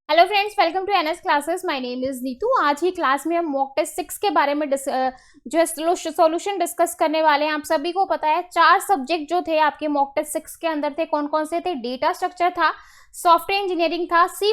Hello friends, welcome to NS classes. My name is Neetu. आज ही class में हम मॉक टेस्ट 6 के बारे में जो है सॉल्यूशन डिस्कस करने वाले हैं। आप सभी को पता है 4 सब्जेक्ट जो थे आपके मॉक टेस्ट 6 के अंदर थे, कौन कौन से थे? डेटा स्ट्रक्चर था, सॉफ्टवेयर इंजीनियरिंग था, C++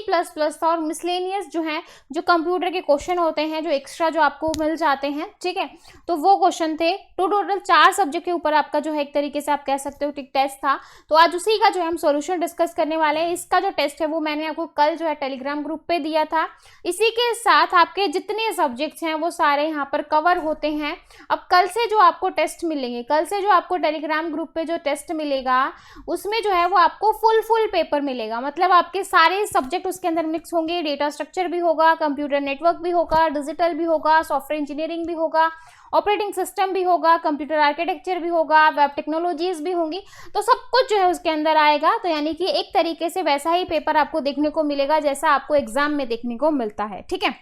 था और मिसलेनियस जो है जो कंप्यूटर के क्वेश्चन होते हैं जो एक्स्ट्रा जो आपको मिल जाते हैं, ठीक है, तो वो क्वेश्चन थे। तो टोटल 4 सब्जेक्ट के ऊपर आपका जो है एक तरीके से आप कह सकते हो टेस्ट था। तो आज उसी का जो है हम सॉल्यूशन डिस्कस करने वाले हैं। इसका जो टेस्ट है वो मैंने आपको कल जो है टेलीग्राम ग्रुप पे दिया था। इसी के साथ आपके जितने सब्जेक्ट्स हैं वो सारे यहाँ पर कवर होते हैं। अब कल से जो आपको टेस्ट मिलेंगे, कल से जो आपको टेलीग्राम ग्रुप पे जो टेस्ट मिलेगा उसमें जो है वो आपको फुल पेपर मिलेगा। मतलब आपके सारे सब्जेक्ट उसके अंदर मिक्स होंगे। डेटा स्ट्रक्चर भी होगा, कंप्यूटर नेटवर्क भी होगा, डिजिटल भी होगा, सॉफ्टवेयर इंजीनियरिंग भी होगा, ऑपरेटिंग सिस्टम भी होगा, कंप्यूटर आर्किटेक्चर भी होगा, वेब टेक्नोलॉजीज भी होंगी। तो सब कुछ जो है उसके अंदर आएगा। तो यानी कि एक तरीके से वैसा ही पेपर आपको देखने को मिलेगा जैसा आपको एग्जाम में देखने को मिलता है, ठीक है।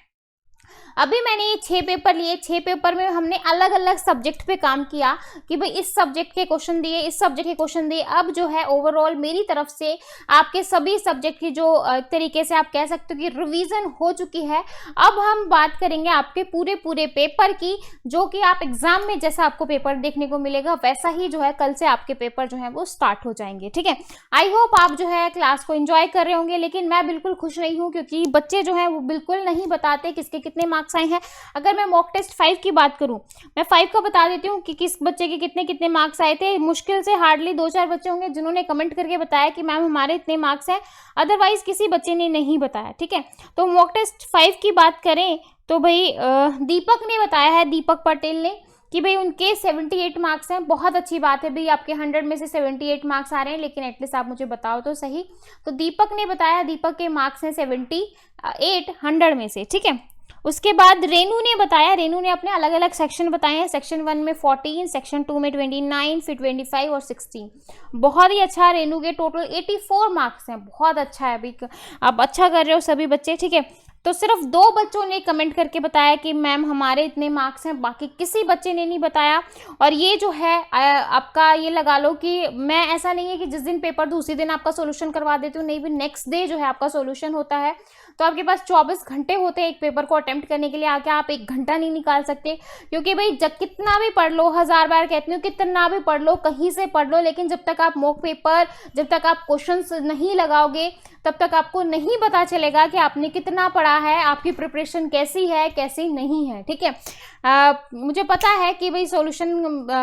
अभी मैंने ये 6 पेपर लिए। 6 पेपर में हमने अलग अलग सब्जेक्ट पे काम किया कि भाई इस सब्जेक्ट के क्वेश्चन दिए, इस सब्जेक्ट के क्वेश्चन दिए। अब जो है ओवरऑल मेरी तरफ से आपके सभी सब्जेक्ट की जो एक तरीके से आप कह सकते हो कि रिवीजन हो चुकी है। अब हम बात करेंगे आपके पूरे पेपर की, जो कि आप एग्जाम में जैसा आपको पेपर देखने को मिलेगा वैसा ही जो है कल से आपके पेपर जो है वो स्टार्ट हो जाएंगे, ठीक है। आई होप आप जो है क्लास को एंजॉय कर रहे होंगे, लेकिन मैं बिल्कुल खुश नहीं हूँ क्योंकि बच्चे जो है वो बिल्कुल नहीं बताते किसके कितने मार्क्स आए हैं। अगर मैं मॉक टेस्ट 5 की बात करूं, मैं 5 का बता देती हूँ कि किस बच्चे के कितने कितने मार्क्स आए थे। मुश्किल से हार्डली 2-4 बच्चे होंगे जिन्होंने कमेंट करके बताया कि मैम हमारे इतने मार्क्स हैं, अदरवाइज किसी बच्चे ने नहीं बताया, ठीक है। तो मॉक टेस्ट 5 की बात करें तो भाई दीपक ने बताया है, दीपक पटेल ने, कि भाई उनके 78 मार्क्स हैं। बहुत अच्छी बात है भाई, आपके 100 में से 78 मार्क्स आ रहे हैं, लेकिन एटलीस्ट आप मुझे बताओ तो सही। तो दीपक ने बताया, दीपक के मार्क्स हैं 78 100 में से, ठीक है। उसके बाद रेनू ने बताया, रेनू ने अपने अलग अलग सेक्शन बताए हैं। सेक्शन 1 में 14, सेक्शन 2 में 29, फिर 25 और 16। बहुत ही अच्छा, रेनू के टोटल 84 मार्क्स हैं। बहुत अच्छा है, अभी आप अच्छा कर रहे हो सभी बच्चे, ठीक है। तो सिर्फ 2 बच्चों ने कमेंट करके बताया कि मैम हमारे इतने मार्क्स हैं, बाकी किसी बच्चे ने नहीं बताया। और ये जो है आपका ये लगा लो कि मैं, ऐसा नहीं है कि जिस दिन पेपर दो उसी दिन आपका सोल्यूशन करवा देती हूँ, नहीं भी नेक्स्ट डे जो है आपका सोल्यूशन होता है। तो आपके पास 24 घंटे होते हैं एक पेपर को अटेम्प्ट करने के लिए। आके आप 1 घंटा नहीं निकाल सकते, क्योंकि भाई जब कितना भी पढ़ लो, 1000 बार कहती हूँ कितना भी पढ़ लो, कहीं से पढ़ लो, लेकिन जब तक आप मॉक पेपर, जब तक आप क्वेश्चंस नहीं लगाओगे तब तक आपको नहीं पता चलेगा कि आपने कितना पढ़ा है, आपकी प्रिपरेशन कैसी है कैसी नहीं है, ठीक है। मुझे पता है कि भाई सॉल्यूशन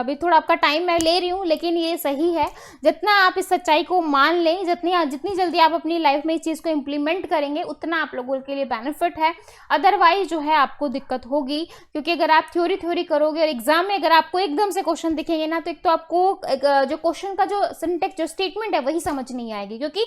भी थोड़ा आपका टाइम मैं ले रही हूँ, लेकिन ये सही है। जितना आप इस सच्चाई को मान लें, जितनी जल्दी आप अपनी लाइफ में इस चीज़ को इम्प्लीमेंट करेंगे उतना आप लोगों के लिए बेनिफिट है। अदरवाइज जो है आपको दिक्कत होगी, क्योंकि अगर आप थ्योरी करोगे और एग्जाम में अगर आपको एकदम से क्वेश्चन दिखेंगे ना, तो एक तो आपको जो क्वेश्चन का जो सिंटेक्स, जो स्टेटमेंट है वही समझ नहीं आएगी, क्योंकि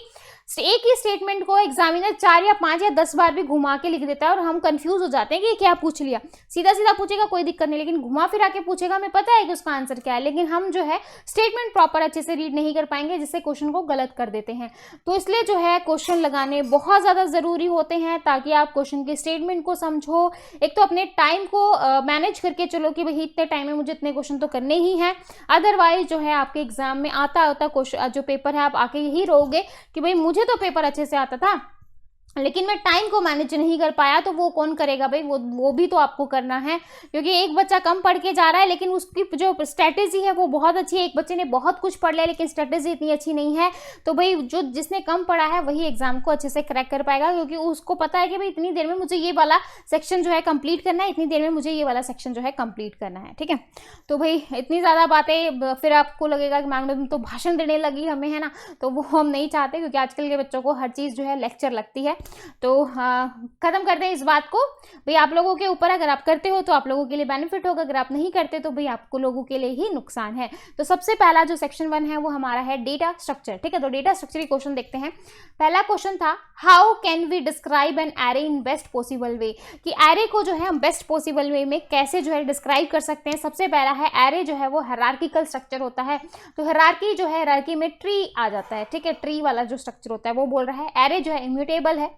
एक ही स्टेटमेंट को एग्जामिनर 4 या 5 या 10 बार भी घुमा के लिख देता है और हम कंफ्यूज हो जाते हैं कि क्या पूछ लिया। सीधा सीधा पूछेगा कोई दिक्कत नहीं, लेकिन घुमा फिरा के पूछेगा, हमें पता है कि उसका आंसर क्या है, लेकिन हम जो है स्टेटमेंट प्रॉपर अच्छे से रीड नहीं कर पाएंगे, जिससे क्वेश्चन को गलत कर देते हैं। तो इसलिए जो है क्वेश्चन लगाने बहुत ज़्यादा ज़रूरी होते हैं, ताकि आप क्वेश्चन के स्टेटमेंट को समझो। एक तो अपने टाइम को मैनेज करके चलो कि भाई इतने टाइम में मुझे इतने क्वेश्चन तो करने ही हैं, अदरवाइज जो है आपके एग्जाम में आता क्वेश्चन जो पेपर है आप आके यही रहोगे कि भाई मुझे तो पेपर अच्छे से आता था, लेकिन मैं टाइम को मैनेज नहीं कर पाया। तो वो कौन करेगा भाई, वो भी तो आपको करना है, क्योंकि एक बच्चा कम पढ़ के जा रहा है लेकिन उसकी जो स्ट्रैटेजी है वो बहुत अच्छी है। एक बच्चे ने बहुत कुछ पढ़ लिया लेकिन स्ट्रैटेजी इतनी अच्छी नहीं है, तो भाई जो जिसने कम पढ़ा है वही एग्जाम को अच्छे से क्रैक कर पाएगा, क्योंकि उसको पता है कि भाई इतनी देर में मुझे ये वाला सेक्शन जो है कंप्लीट करना है, इतनी देर में मुझे ये वाला सेक्शन जो है कंप्लीट करना है, ठीक है। तो भाई इतनी ज़्यादा बातें फिर आपको लगेगा कि मैम तो भाषण देने लगी हमें, है ना, तो वो हम नहीं चाहते, क्योंकि आजकल के बच्चों को हर चीज़ जो है लेक्चर लगती है। तो खत्म करते हैं इस बात को। भाई आप लोगों के ऊपर, अगर आप करते हो तो आप लोगों के लिए बेनिफिट होगा, अगर आप नहीं करते तो भाई आपको लोगों के लिए ही नुकसान है। तो सबसे पहला जो सेक्शन 1 है वो हमारा है डेटा स्ट्रक्चर, ठीक है। तो डेटा स्ट्रक्चर के क्वेश्चन देखते हैं। पहला क्वेश्चन था, how can we describe an array in best possible way, कि एरे को जो है हम बेस्ट पॉसिबल वे में कैसे जो है डिस्क्राइब कर सकते हैं। सबसे पहला है, एरे जो है वो हायरार्किकल स्ट्रक्चर होता है। तो हायरार्की जो है, हायरार्की में ट्री आ जाता है, ठीक है, ट्री वाला जो स्ट्रक्चर होता है वो बोल रहा है। एरे जो है इम्यूटेबल है।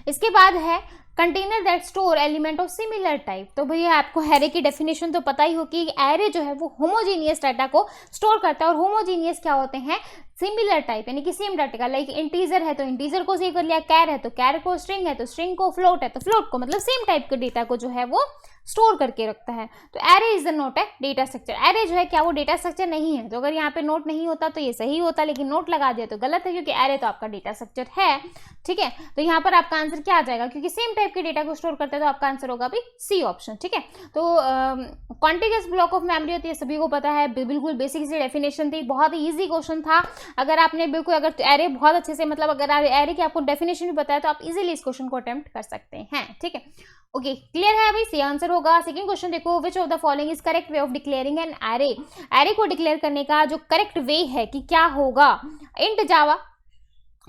इसके बाद है container that store element of similar type. तो भैया आपको एरे की डेफिनेशन तो पता ही होगी, एरे जो है वो होमोजीनियस डाटा को स्टोर करता है, और होमोजीनियस क्या होते हैं, सिमिलर टाइप यानी कि सेम डाटा का। लाइक इंटीजर है तो इंटीजर को सेव कर लिया, कैर है तो कैर को, स्ट्रिंग है तो स्ट्रिंग को, फ्लोट है तो फ्लोट को, मतलब सेम टाइप के डेटा को जो है वो स्टोर करके रखता है। तो एरे इज द नोट है डेटा स्ट्रक्चर। एरे जो है क्या वो डेटा स्ट्रक्चर नहीं है, तो अगर यहाँ पे नोट नहीं होता तो ये सही होता, लेकिन नोट लगा दिया तो गलत है, क्योंकि एरे तो आपका डेटा स्ट्रक्चर है। ठीक है, तो यहाँ पर आपका आंसर क्या आ जाएगा, क्योंकि सेम टाइप के डेटा को स्टोर करते हैं तो आपका आंसर होगा भी सी ऑप्शन। ठीक है, तो कॉन्टिग्यूअस ब्लॉक ऑफ मेमोरी होती है, सभी को पता है, बिल्कुल बेसिक सी डेफिनेशन थी, बहुत ही ईजी क्वेश्चन था। अगर आपने बिल्कुल अगर एरे बहुत अच्छे से, मतलब अगर एरे की आपको डेफिनेशन भी पता है तो आप इजीली इस क्वेश्चन को अटेम्प्ट कर सकते हैं। ठीक है, ओके, क्लियर है भाई, सी आंसर होगा। सेकंड क्वेश्चन देखो, which of the following is correct way of declaring an array. Array को डिक्लेयर करने का जो करेक्ट वे है कि क्या होगा, इंट जावा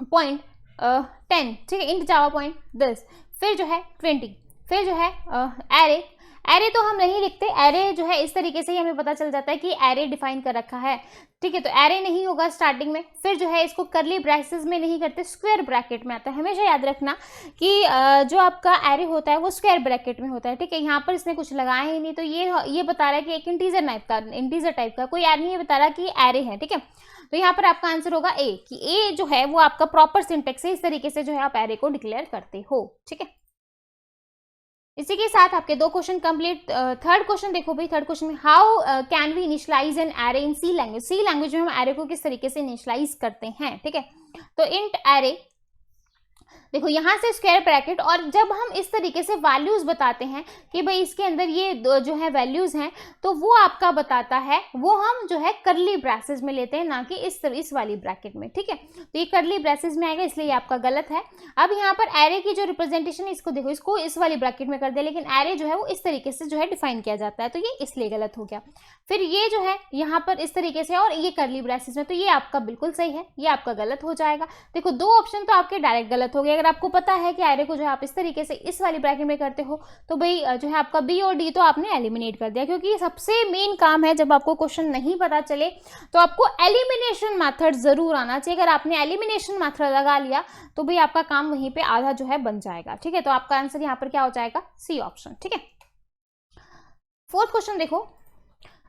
पॉइंट 10, ठीक है, इंट जावा पॉइंट 10, फिर जो है 20, फिर जो है एरे। एरे तो हम नहीं लिखते, एरे जो है इस तरीके से ही हमें पता चल जाता है कि एरे डिफाइन कर रखा है। ठीक है, तो एरे नहीं होगा स्टार्टिंग में, फिर जो है इसको करली ब्रैकेट्स में नहीं करते, स्क्वायर ब्रैकेट में आता है। हमेशा याद रखना कि जो आपका एरे होता है वो स्क्वायर ब्रैकेट में होता है। ठीक है, यहाँ पर इसने कुछ लगाया ही नहीं, तो ये बता रहा है कि एक इंटीजर टाइप का कोई एरे नहीं बता रहा कि एरे है। ठीक है, तो यहाँ पर आपका आंसर होगा ए, कि ए जो है वो आपका प्रॉपर सिंटेक्स है, इस तरीके से जो है आप एरे को डिक्लेयर करते हो। ठीक है, इसी के साथ आपके दो क्वेश्चन कंप्लीट। थर्ड क्वेश्चन देखो भाई, थर्ड क्वेश्चन में how can we initialise an array in C language. C language में हम एरे को किस तरीके से इनिशियलाइज करते हैं। ठीक है, तो इंट एरे, देखो यहाँ से स्क्वायर ब्रैकेट, और जब हम इस तरीके से वैल्यूज बताते हैं कि भाई इसके अंदर ये जो है वैल्यूज हैं, तो वो आपका बताता है, वो हम जो है करली ब्रैसेस में लेते हैं, ना कि इस वाली ब्रैकेट में। ठीक है, तो ये करली ब्रैसेस में आएगा, इसलिए ये आपका गलत है। अब यहाँ पर एरे की जो रिप्रेजेंटेशन है, इसको देखो, इसको इस वाली ब्रैकेट में कर दे, लेकिन एरे जो है वो इस तरीके से जो है डिफाइन किया जाता है, तो ये इसलिए गलत हो गया। फिर ये जो है यहाँ पर इस तरीके से, और ये करली ब्रैसेस में, तो ये आपका बिल्कुल सही है, ये आपका गलत हो जाएगा। देखो, दो ऑप्शन तो आपके डायरेक्ट गलत हो गए। अगर आपको पता है कि एरे को जो है आप इस तरीके से इस वाली ब्रैकेट में करते हो, तो भाई जो है आपका बी और डी तो आपने एलिमिनेट कर दिया, क्योंकि सबसे मेन काम है जब आपको क्वेश्चन नहीं पता चले तो आपको एलिमिनेशन मेथड जरूर आना चाहिए। अगर आपने एलिमिनेशन मेथड लगा लिया तो भाई आपका काम वहीं पे आधा जो है बन जाएगा। ठीक है, तो आपका आंसर यहाँ पर क्या हो जाएगा, सी ऑप्शन। ठीक है, फोर्थ क्वेश्चन देखो,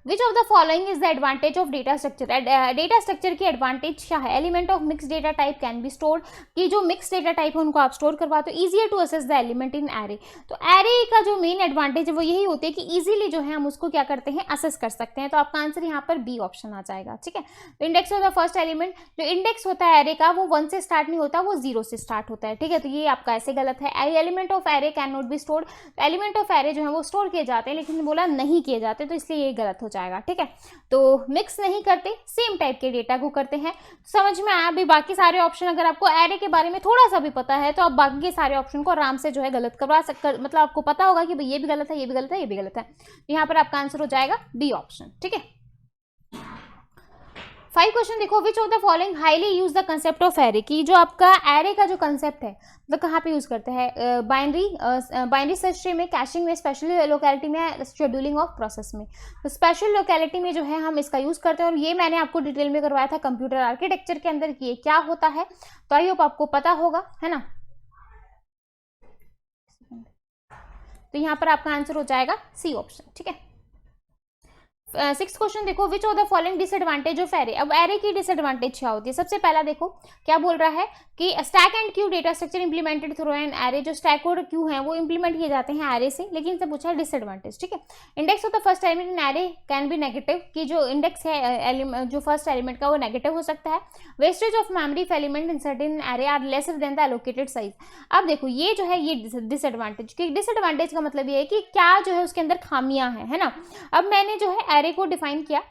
which of the following is the advantage of data structure. Data structure की एडवांटेज क्या है, element of mix data type can be stored, कि जो मिक्स डेटा टाइप है उनको आप स्टोर करवाते हो, easier to access the element in array. तो एरे का जो मेन एडवांटेज है वो यही होती है कि इजीली जो है हम उसको क्या करते हैं, असेस कर सकते हैं। तो आपका आंसर यहाँ पर बी ऑप्शन आ जाएगा। ठीक है, तो index of the first element, जो इंडेक्स होता है एरे का वो 1 से स्टार्ट नहीं होता, वो 0 से स्टार्ट होता है। ठीक है, तो ये आपका ऐसे गलत है। Element of array can not be stored, element of array जो है वो स्टोर किए जाते हैं, लेकिन बोला नहीं किए जाते, तो इसलिए ये गलत हो जाएगा। ठीक है, तो मिक्स नहीं करते, सेम टाइप के डेटा को करते हैं। समझ में आया भी, बाकी सारे ऑप्शन अगर आपको एरे के बारे में थोड़ा सा भी पता है तो आप बाकी के सारे ऑप्शन को आराम से जो है गलत करवा सकते, मतलब आपको पता होगा कि भाई ये भी गलत है, ये भी गलत है, ये भी गलत है। यहाँ पर आपका आंसर हो जाएगा डी ऑप्शन। ठीक है, 5 क्वेश्चन देखो, which of the following highly use the concept of array, की जो आपका एरे का जो कंसेप्ट है तो कहाँ पे यूज करते हैं, बाइनरी सर्च ट्री में, कैशिंग में, स्पेशल लोकेलिटी में, शेड्यूलिंग ऑफ प्रोसेस में। तो स्पेशल लोकेलिटी में जो है हम इसका यूज करते हैं, और ये मैंने आपको डिटेल में करवाया था कंप्यूटर आर्किटेक्चर के अंदर कि ये क्या होता है, तो आई होप आपको पता होगा, है ना। तो यहाँ पर आपका आंसर हो जाएगा सी ऑप्शन। ठीक है, 6 क्वेश्चन देखो, which of the following disadvantage of array. अब एरे की डिसएडवांटेज क्या होती है, सबसे पहला देखो क्या बोल रहा है कि stack and Q data structure implemented through an array, जो स्टैक और क्यू है वो इंप्लीमेंट किए जाते हैं एरे से, लेकिन इनसे पूछा है डिसएडवांटेज। ठीक है, index of the first element in array can B negative, कि जो इंडेक्स है जो फर्स्ट एलिमेंट का वो नेगेटिव हो सकता है। Wastage of memory of element inserted in array are lesser than the allocated size. अब देखो ये जो है ये डिसएडवांटेज, कि डिसएडवांटेज का मतलब ये है कि क्या जो है उसके अंदर खामियां हैं, है ना। अब मैंने जो है एरे को डिफाइन किया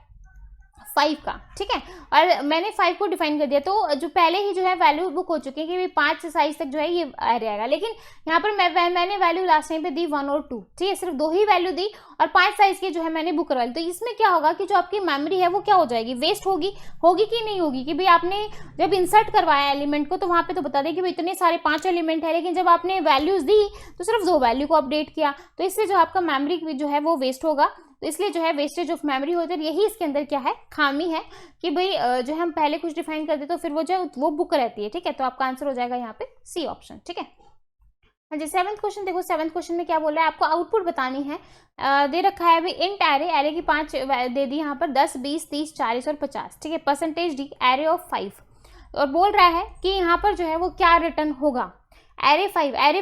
5 का, ठीक है, और मैंने 5 को डिफाइन कर दिया, तो जो पहले ही जो है वैल्यू बुक हो चुकी है कि 5 साइज तक जो है ये एरे आएगा, लेकिन यहाँ पर मैंने वैल्यू लास्ट टाइम पे दी 1 और 2, ठीक है, सिर्फ 2 ही वैल्यू दी और 5 साइज की जो है मैंने बुक करवा ली। तो इसमें क्या होगा कि जो आपकी मेमोरी है वो क्या हो जाएगी, वेस्ट होगी कि नहीं होगी, कि भाई आपने जब इंसर्ट करवाया एलिमेंट को तो वहाँ पे तो बता दें कि भाई इतने सारे 5 एलिमेंट है, लेकिन जब आपने वैल्यूज दी तो सिर्फ 2 वैल्यू को अपडेट किया, तो इससे जो आपका मेमोरी जो है वो वेस्ट होगा। तो इसलिए जो है वेस्टेज ऑफ मेमोरी होती है, यही इसके अंदर क्या है खामी है, कि भाई जो हम पहले कुछ डिफाइन कर दे तो फिर वो जो वो बुक रहती है। ठीक है, तो आपका आंसर हो जाएगा यहाँ पे सी ऑप्शन। ठीक है, हाँ जी, 7th क्वेश्चन देखो, 7th क्वेश्चन में क्या बोल रहा है, आपको आउटपुट बतानी है। दे रखा है अभी इंट एरे की 5 दे दी यहाँ पर, 10, 20, 30, 40 और 50, ठीक है। परसेंटेज डी एरे ऑफ 5, और बोल रहा है कि यहाँ पर जो है वो क्या रिटर्न होगा, एरे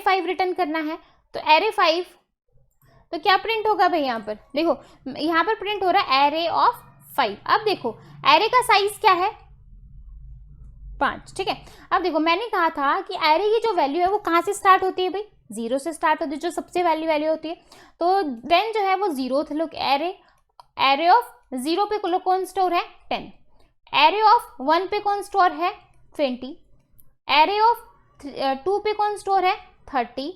5 रिटर्न करना है। तो एरे 5 तो क्या प्रिंट होगा भाई, यहाँ पर देखो, यहाँ पर प्रिंट हो रहा है एरे ऑफ 5। अब देखो एरे का साइज क्या है, 5, ठीक है। अब देखो मैंने कहा था कि एरे की जो वैल्यू है वो कहाँ से स्टार्ट होती है भाई, 0 से स्टार्ट होती है, जो सबसे वैल्यू होती है। तो देन जो है वो 0th लुक एरे ऑफ 0 पे कौन स्टोर है, 10। एरे ऑफ 1 पे कौन स्टोर है, 20। एरे ऑफ 2 पे कौन स्टोर है, 30।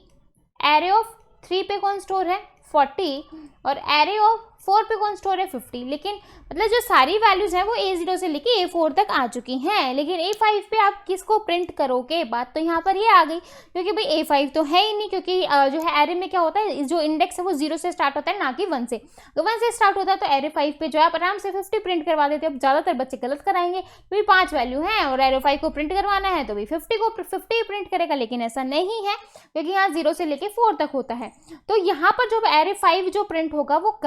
एरे ऑफ 3 पे कौन स्टोर है, 40। और एरे ऑफ 4 पे कौन स्टोर है, 50। लेकिन मतलब जो सारी वैल्यूज हैं वो A0 से लेके A4 तक आ चुकी हैं, लेकिन A5 पे आप किसको प्रिंट करोगे, बात तो यहाँ पर ये आ गई, क्योंकि भाई A5 तो है ही नहीं, क्योंकि जो है एरे में क्या होता है, जो इंडेक्स है वो 0 से स्टार्ट होता है, ना कि 1 से। तो 1 से स्टार्ट होता है, तो एरे 5 पे जो है आप आराम से 50 प्रिंट करवा देते हैं। अब ज़्यादातर बच्चे गलत कराएंगे, क्योंकि 5 वैल्यू है और एरे 5 को प्रिंट करवाना है, तो भाई 50 प्रिंट करेगा, लेकिन ऐसा नहीं है, क्योंकि यहाँ 0 से लेके 4 तक होता है। तो यहाँ पर जो एरे 5 जो प्रिंट होगा वो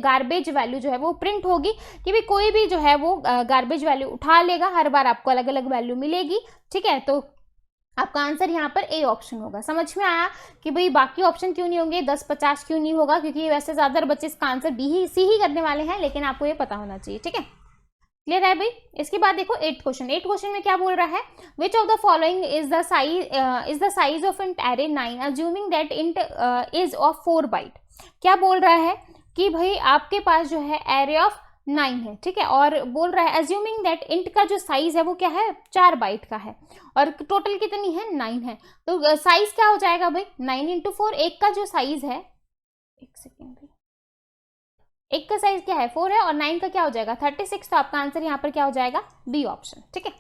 गार्बेज वैल्यू जो है वो प्रिंट होगी, कि भी कोई भी जो है वो गार्बेज वैल्यू उठा लेगा, हर बार आपको अलग अलग वैल्यू मिलेगी, ठीक है। तो आपका आंसर यहाँ पर ए ऑप्शन होगा। समझ में आया कि भाई बाकी ऑप्शन क्यों नहीं होंगे, 10, 50 क्यों नहीं होगा, क्योंकि वैसे ज्यादातर बच्चे इसका आंसर सी ही करने वाले हैं, लेकिन आपको ये पता होना चाहिए, ठीक है। क्लियर है भाई। इसके बाद देखो 8th क्वेश्चन में क्या बोल रहा है, which of the following is the size of int array 9 assuming that int is of 4 byte. क्या बोल रहा है कि भाई आपके पास जो है एरे ऑफ 9 है, ठीक है, और बोल रहा है अज्यूमिंग दैट इंट का जो साइज है वो क्या है, 4 बाइट का है, और टोटल कितनी है, 9 है। तो साइज क्या हो जाएगा भाई, 9 × 4, एक का जो साइज है, एक सेकेंड भाई, एक का साइज क्या है, 4 है, और 9 का क्या हो जाएगा, 36। तो आपका आंसर यहाँ पर क्या हो जाएगा, बी ऑप्शन, ठीक है।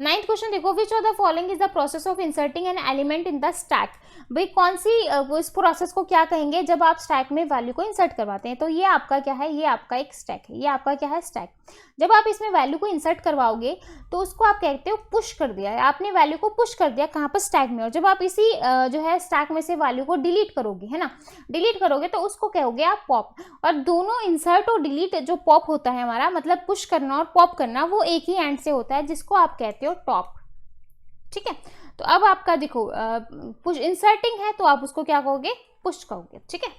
9th क्वेश्चन देखो, which of the following is the process of inserting an element in the stack. भाई कौन सी इस प्रोसेस को क्या कहेंगे जब आप स्टैक में वैल्यू को इंसर्ट करवाते हैं। तो ये आपका क्या है, ये आपका एक स्टैक है, ये आपका क्या है, स्टैक। जब आप इसमें वैल्यू को इंसर्ट करवाओगे तो उसको आप कहते हो पुश कर दिया है, आपने वैल्यू को पुश कर दिया कहाँ पर, स्टैक में। और जब आप इसी जो है स्टैक में से वैल्यू को डिलीट करोगे, है ना, डिलीट करोगे, तो उसको कहोगे आप पॉप। और दोनों इंसर्ट और डिलीट जो पॉप होता है हमारा, मतलब पुश करना और पॉप करना, वो एक ही एंड से होता है, जिसको आप कहते हो टॉप, ठीक है। तो अब आपका देखो पुश इंसर्टिंग है, तो आप उसको क्या कहोगे, पुश कहोगे, ठीक है।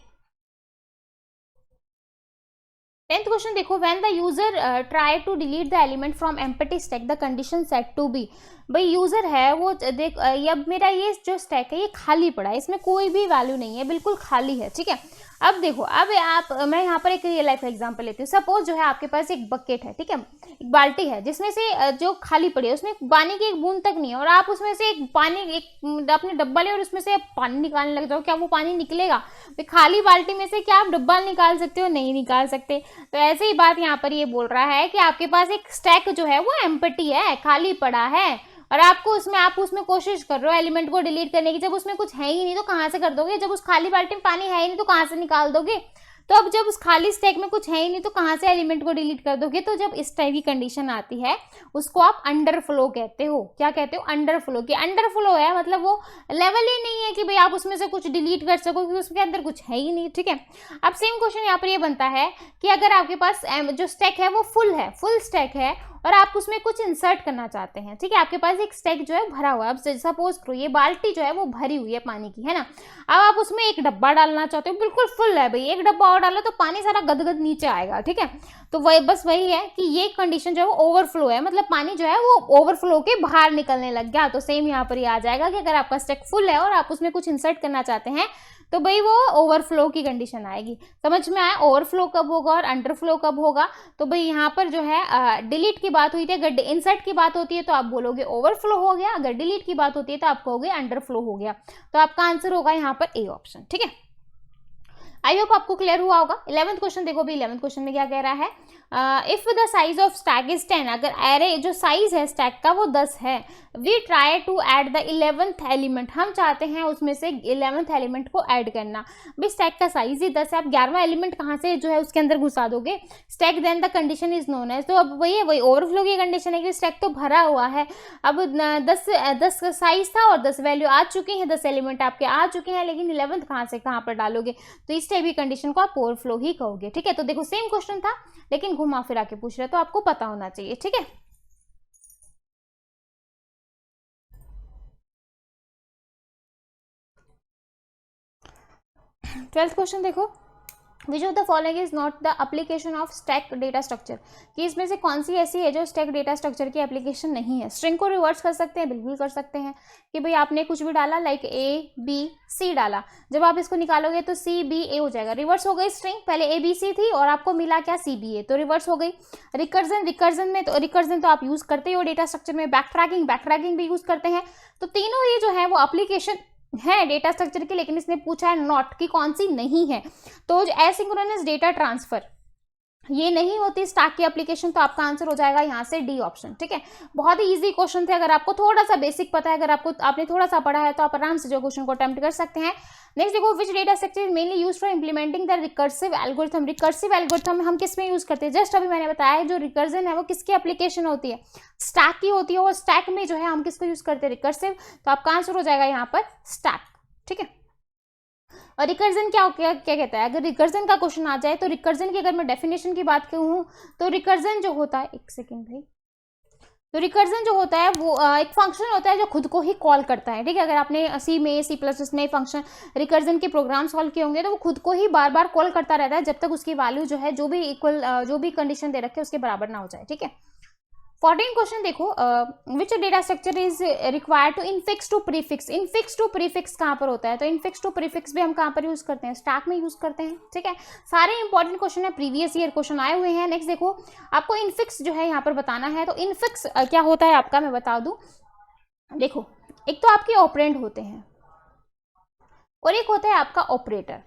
10th क्वेश्चन देखो, when the user try to delete the element from empty stack the condition set to be. भाई यूजर है वो देख, अब मेरा ये जो स्टैक है ये खाली पड़ा है, इसमें कोई भी वैल्यू नहीं है, बिल्कुल खाली है, ठीक है। अब देखो, अब मैं यहाँ पर एक रियल लाइफ एग्जांपल लेती हूँ। सपोज जो है आपके पास एक बकेट है, ठीक है, एक बाल्टी है, जिसमें से जो खाली पड़ी है उसमें पानी की एक बूंद तक नहीं है, और आप उसमें से एक अपने डब्बा ले और उसमें से पानी निकालने लग जाओ, क्या वो पानी निकलेगा? तो खाली बाल्टी में से क्या आप डब्बा निकाल सकते हो? नहीं निकाल सकते। तो ऐसे ही बात यहाँ पर ये बोल रहा है कि आपके पास एक स्टैक जो है वो एम्प्टी है, खाली पड़ा है, और आप उसमें कोशिश कर रहे हो एलिमेंट को डिलीट करने की। जब उसमें कुछ है ही नहीं तो कहाँ से कर दोगे? जब उस खाली बाल्टी में पानी है ही नहीं तो कहाँ से निकाल दोगे? तो अब जब उस खाली स्टैक में कुछ है ही नहीं तो कहाँ से एलिमेंट को डिलीट कर दोगे? तो जब इस टाइप की कंडीशन आती है उसको आप अंडरफ्लो कहते हो। क्या कहते हो? अंडरफ्लो। कि अंडरफ्लो है मतलब वो लेवल ही नहीं है कि भाई आप उसमें से कुछ डिलीट कर सको, क्योंकि उसके अंदर कुछ है ही नहीं, ठीक है। अब सेम क्वेश्चन यहाँ पर ये बनता है कि अगर आपके पास जो स्टैक है वो फुल स्टैक है और आप उसमें कुछ इंसर्ट करना चाहते हैं, ठीक है। आपके पास एक स्टैक जो है भरा हुआ है। अब सपोज करो ये बाल्टी जो है वो भरी हुई है पानी की, है ना। अब आप उसमें एक डब्बा डालना चाहते हो, बिल्कुल फुल है भाई, एक डब्बा और डालो तो पानी सारा गदगद नीचे आएगा, ठीक है। तो वही बस वही है कि ये कंडीशन जो है वो ओवरफ्लो है, मतलब पानी जो है वो ओवरफ्लो के बाहर निकलने लग गया। तो सेम यहाँ पर ये आ जाएगा कि अगर आपका स्टैक फुल है और आप उसमें कुछ इंसर्ट करना चाहते हैं तो भाई वो ओवरफ्लो की कंडीशन आएगी। समझ में आया? ओवरफ्लो कब होगा और अंडरफ्लो कब होगा? तो भाई यहाँ पर जो है डिलीट की बात हुई थी, अगर इंसर्ट की बात होती है तो आप बोलोगे ओवरफ्लो हो गया, अगर डिलीट की बात होती है तो आप कहोगे अंडरफ्लो हो गया। तो आपका आंसर होगा यहाँ पर ए ऑप्शन, ठीक है। आई होप आपको क्लियर हुआ होगा। 11th क्वेश्चन देखो भी, 11th क्वेश्चन में क्या कह रहा है, if the size of stack is 10, अगर एरे जो साइज है स्टैक का वो 10 है, we try to add the 11th element, हम चाहते हैं उसमें से 11th एलिमेंट को ऐड करना। भाई स्टैक का साइज ही 10 है, आप 11वां एलिमेंट कहाँ से जो है उसके अंदर घुसा दोगे? Stack then the condition is known as, तो अब वही ओवरफ्लो की कंडीशन है कि स्टैक तो भरा हुआ है। अब 10 साइज था और 10 वैल्यू आ चुकी है, 10 एलिमेंट आपके आ चुके हैं, लेकिन 11th कहाँ से कहाँ पर डालोगे? तो इस टाइप की कंडीशन को आप ओवरफ्लो ही कहोगे। ठीक है, तो देखो सेम क्वेश्चन था लेकिन घुमा फिरा के पूछ रहे, तो आपको पता होना चाहिए। ठीक है, 12th क्वेश्चन देखो, which of the following is not the application of stack data structure, कि इसमें से कौन सी ऐसी है जो स्टैक डेटा स्ट्रक्चर की एप्लीकेशन नहीं है? स्ट्रिंग को रिवर्स कर सकते हैं, बिल्कुल कर सकते हैं, कि भाई आपने कुछ भी डाला लाइक ए बी सी डाला, जब आप इसको निकालोगे तो सी बी ए हो जाएगा, रिवर्स हो गई स्ट्रिंग, पहले ए बी सी थी और आपको मिला क्या? सी बी ए, तो रिवर्स हो गई। रिकर्जन तो आप यूज करते ही हो डेटा स्ट्रक्चर में, बैक ट्रैकिंग भी यूज करते हैं, तो तीनों ये जो है वो एप्लीकेशन है डेटा स्ट्रक्चर की, लेकिन इसने पूछा है नॉट कि कौन सी नहीं है, तो एसिंक्रोनस डेटा ट्रांसफर ये नहीं होती स्टैक की एप्लीकेशन, तो आपका आंसर हो जाएगा यहाँ से डी ऑप्शन। ठीक है, बहुत ही इजी क्वेश्चन थे, अगर आपको थोड़ा सा बेसिक पता है, अगर आपने थोड़ा सा पढ़ा है तो आप आराम से जो क्वेश्चन को अटेम्प्ट कर सकते हैं। नेक्स्ट देखो, which data structure is mainly use for implementing the recursive algorithm. Recursive algorithm हम किस में यूज करते हैं? जस्ट अभी मैंने बताया जो रिकर्जन है वो किसकी एप्लीकेशन होती है? स्टैक की होती है, और स्टैक में जो है हम किसको यूज करते हैं? रिकर्सिव, तो आपका आंसर हो जाएगा यहाँ पर स्टैक। ठीक है, और रिकर्जन क्या कहता है? अगर रिकर्जन का क्वेश्चन आ जाए तो रिकर्जन की अगर मैं डेफिनेशन की बात कहूँ तो रिकर्जन जो होता है, एक सेकेंड भाई, तो रिकर्जन जो होता है वो एक फंक्शन होता है जो खुद को ही कॉल करता है। ठीक है, अगर आपने सी में सी प्लस में फंक्शन रिकर्जन के प्रोग्राम सॉल्व किए होंगे तो वो खुद को ही बार बार कॉल करता रहता है जब तक उसकी वैल्यू जो है जो भी कंडीशन दे रखे उसके बराबर ना हो जाए। ठीक है, 14 क्वेश्चन देखो, which data structure is required to infix to prefix. Infix to prefix कहाँ पर होता है? तो इनफिक्स टू प्रीफिक्स भी हम कहाँ पर यूज करते हैं? स्टैक में यूज करते हैं। ठीक है, सारे इंपॉर्टेंट क्वेश्चन है, प्रीवियस ईयर क्वेश्चन आए हुए हैं। नेक्स्ट देखो, आपको इनफिक्स जो है यहाँ पर बताना है, तो इनफिक्स क्या होता है आपका, मैं बता दूं। देखो, एक तो आपके ऑपरेंड होते हैं और एक होता है आपका ऑपरेटर।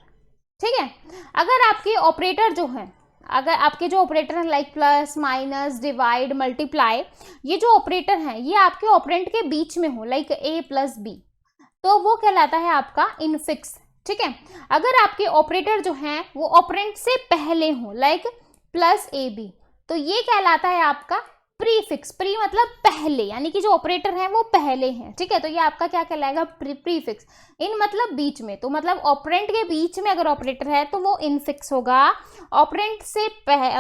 ठीक है, अगर आपके ऑपरेटर जो है, अगर आपके जो ऑपरेटर हैं like plus minus divide multiply, ये जो ऑपरेटर हैं ये आपके ऑपरेंड के बीच में हो लाइक ए प्लस बी, तो वो कहलाता है आपका इनफिक्स। ठीक है, अगर आपके ऑपरेटर जो हैं वो ऑपरेंड से पहले हो लाइक प्लस ए बी, तो ये कहलाता है आपका प्रीफिक्स। प्री मतलब पहले, यानी कि जो ऑपरेटर हैं वो पहले हैं। ठीक है, तो ये आपका क्या कहलाएगा? प्रीफिक्स। इन मतलब बीच में, तो मतलब ऑपरेंड के बीच में अगर ऑपरेटर है तो वो इनफिक्स होगा। ऑपरेंड से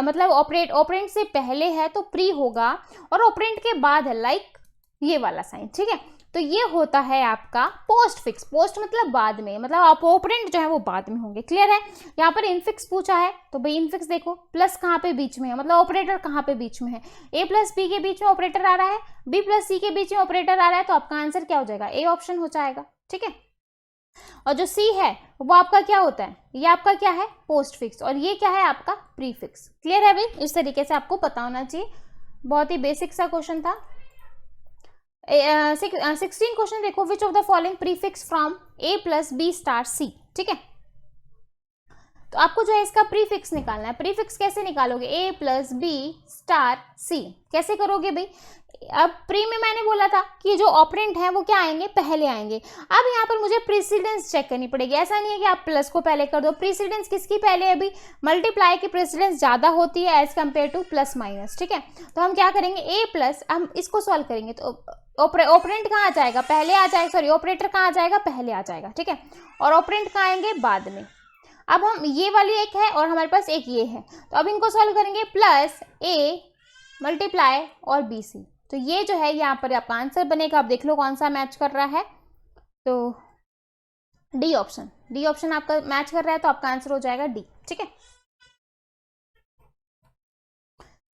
मतलब ऑपरेंड से पहले है तो प्री होगा, और ऑपरेंड के बाद है लाइक ये वाला साइन। ठीक है, तो ये होता है आपका पोस्ट फिक्स। पोस्ट मतलब बाद में, मतलब आप ऑपरेंड जो है वो बाद में होंगे। क्लियर है? यहाँ पर इनफिक्स पूछा है तो भाई इनफिक्स देखो, प्लस कहाँ पे बीच में है, मतलब ऑपरेटर कहाँ पे बीच में है? ए प्लस बी के बीच में ऑपरेटर आ रहा है, बी प्लस सी के बीच में ऑपरेटर आ रहा है, तो आपका आंसर क्या हो जाएगा? ए ऑप्शन हो जाएगा। ठीक है, और जो सी है वो आपका क्या होता है? ये आपका क्या है? पोस्ट फिक्स, और ये क्या है आपका? प्रीफिक्स। क्लियर है भाई? इस तरीके से आपको पता होना चाहिए, बहुत ही बेसिक सा क्वेश्चन था। 16 क्वेश्चन देखो, which of the following prefix from A plus B star C. ठीक है, तो आपको जो है इसका प्रीफिक्स निकालना है। प्रीफिक्स कैसे निकालोगे? ए प्लस बी स्टार सी कैसे करोगे भाई? अब प्री में मैंने बोला था कि जो ऑपरेंट है वो क्या आएंगे? पहले आएंगे। अब यहाँ पर मुझे प्रेसिडेंस चेक करनी पड़ेगी। ऐसा नहीं है कि आप प्लस को पहले कर दो। प्रेसिडेंस किसकी पहले है? अभी मल्टीप्लाई की प्रेसिडेंस ज्यादा होती है as compare to plus minus. ठीक है, तो हम क्या करेंगे? ए प्लस, हम इसको सॉल्व करेंगे तो ऑपरेंट कहाँ आ जाएगा? पहले आ जाएगा, सॉरी ऑपरेटर कहाँ आ जाएगा? पहले आ जाएगा। ठीक है, और ऑपरेंट कहाँ आएंगे? बाद में। अब हम ये वाली एक है और हमारे पास एक ये है, तो अब इनको सॉल्व करेंगे, प्लस ए मल्टीप्लाई और बी सी, तो ये जो है यहाँ पर आपका आंसर बनेगा। आप देख लो कौन सा मैच कर रहा है, तो डी ऑप्शन आपका मैच कर रहा है, तो आपका आंसर हो जाएगा डी। ठीक है,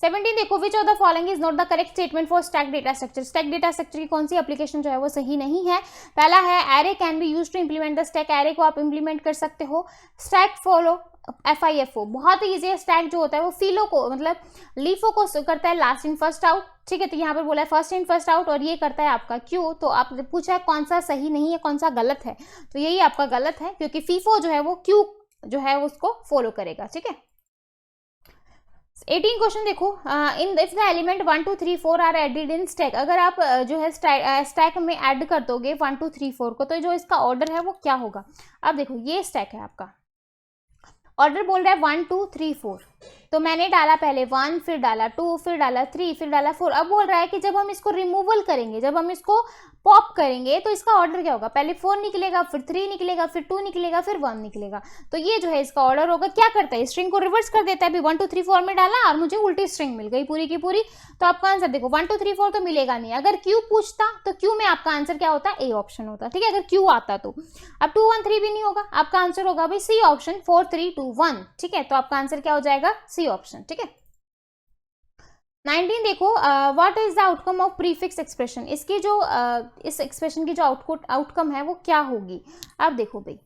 17 देखो, which of the following is not the correct statement for stack data structure. Stack data structure की कौन सी एप्लीकेशन जो है वो सही नहीं है? पहला है array can be use to implement the stack. Array को आप इंप्लीमेंट कर सकते हो। स्टैक फॉलो FIFO बहुत ही ईजी है। स्टैक जो होता है वो फीलो को मतलब लीफो को करता है लास्ट इन फर्स्ट आउट। ठीक है, तो यहाँ पर बोला है फर्स्ट इन फर्स्ट आउट, और ये करता है आपका क्यू। तो आप पूछा है कौन सा सही नहीं है, कौन सा गलत है, तो यही आपका गलत है, क्योंकि फीफो जो है वो क्यू जो है उसको फॉलो करेगा। ठीक है, 18 क्वेश्चन देखो, in if the element 1 2 3 4 are added in stack, अगर आप जो है स्टैक में ऐड कर दोगे 1 2 3 4 को, तो जो इसका ऑर्डर है वो क्या होगा। अब देखो ये स्टैक है आपका, ऑर्डर बोल रहा है 1 2 3 4, तो मैंने डाला पहले 1, फिर डाला 2, फिर डाला 3, फिर डाला 4। अब बोल रहा है कि जब हम इसको रिमूवल करेंगे, जब हम इसको पॉप करेंगे, तो इसका ऑर्डर क्या होगा, पहले 4 निकलेगा, फिर 3 निकलेगा, फिर 2 निकलेगा, फिर 1 निकलेगा। तो ये जो है इसका ऑर्डर होगा। क्या करता है, स्ट्रिंग को रिवर्स कर देता है। अभी 1 2 3 4 में डाला और मुझे उल्टी स्ट्रिंग मिल गई पूरी की पूरी। तो आपका आंसर देखो 1 2 3 4 तो मिलेगा नहीं। अगर क्यू पूछता तो क्यू में आपका आंसर क्या होता, ए ऑप्शन होता। ठीक है, अगर क्यू आता तो। अब 2 1 3 भी नहीं होगा, आपका आंसर होगा भाई सी ऑप्शन, 4 3 2 1। ठीक है, तो आपका आंसर क्या हो जाएगा, सी ऑप्शन। ठीक है, 19 देखो, what is the outcome of prefix expression, इसकी जो इस एक्सप्रेशन की जो आउटकम है वो क्या होगी। अब देखो भाई,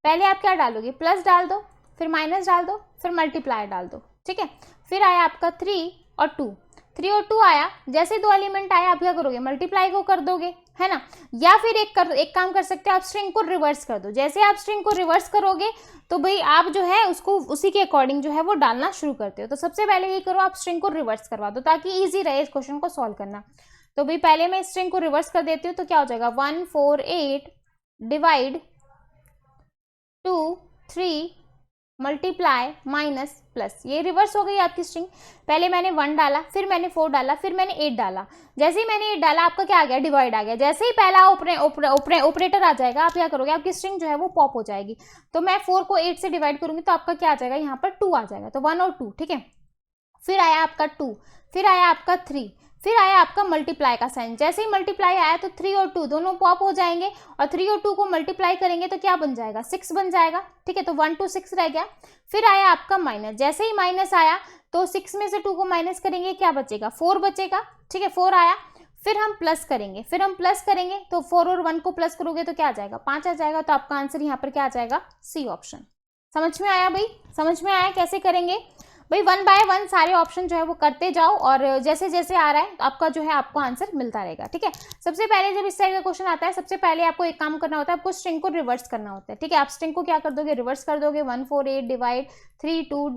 पहले आप क्या डालोगे, प्लस डाल दो, फिर माइनस डाल दो, फिर मल्टीप्लाई डाल दो। ठीक है, फिर आया आपका 3 और 2, 3 और 2 आया, जैसे दो एलिमेंट आया आप क्या करोगे, मल्टीप्लाई को कर दोगे, है ना। या फिर एक काम कर सकते हो, आप स्ट्रिंग को रिवर्स कर दो। जैसे आप स्ट्रिंग को रिवर्स करोगे तो भाई आप जो है उसको उसी के अकॉर्डिंग जो है वो डालना शुरू करते हो। तो सबसे पहले ये करो, आप स्ट्रिंग को रिवर्स करवा दो ताकि ईजी रहे इस क्वेश्चन को सॉल्व करना। तो भाई पहले मैं स्ट्रिंग को रिवर्स कर देती हूँ, तो क्या हो जाएगा, 1 4 8 डिवाइड 2 3 मल्टीप्लाई माइनस प्लस, ये रिवर्स हो गई आपकी स्ट्रिंग। पहले मैंने 1 डाला, फिर मैंने 4 डाला, फिर मैंने 8 डाला। जैसे ही मैंने 8 डाला आपका क्या आ गया, डिवाइड आ गया। जैसे ही पहला ऑपरेटर आ जाएगा आप क्या करोगे, आपकी स्ट्रिंग जो है वो पॉप हो जाएगी। तो मैं 4 को 8 से डिवाइड करूंगी तो आपका क्या आ जाएगा, यहाँ पर 2 आ जाएगा। तो 1 और 2। ठीक है, फिर आया आपका 2, फिर आया आपका 3, फिर आया आपका मल्टीप्लाई का साइन। जैसे ही मल्टीप्लाई आया तो 3 और 2 दोनों पॉप हो जाएंगे, और 3 और 2 को मल्टीप्लाई करेंगे तो क्या बन जाएगा, 6 बन जाएगा। ठीक है, तो 1 2 6 रह गया। फिर आया आपका माइनस, जैसे ही माइनस आया तो 6 में से 2 को माइनस करेंगे, क्या बचेगा, 4 बचेगा। ठीक है, 4 आया। फिर हम प्लस करेंगे, तो 4 और 1 को प्लस करोगे तो क्या आ जाएगा, 5 आ जाएगा। तो आपका आंसर यहाँ पर क्या आ जाएगा, सी ऑप्शन। समझ में आया भाई, समझ में आया कैसे करेंगे भाई, 1 बाय 1 सारे ऑप्शन जो है वो करते जाओ, और जैसे जैसे आ रहा है आपका जो है आपको आंसर मिलता रहेगा। ठीक है, सबसे पहले जब इस टाइप का क्वेश्चन आता है, सबसे पहले आपको एक काम करना होता है, आपको स्ट्रिंग को रिवर्स करना होता है। ठीक है, आप स्ट्रिंग को क्या कर दोगे, रिवर्स कर दोगे, 1 4 8 डिवाइड 3 2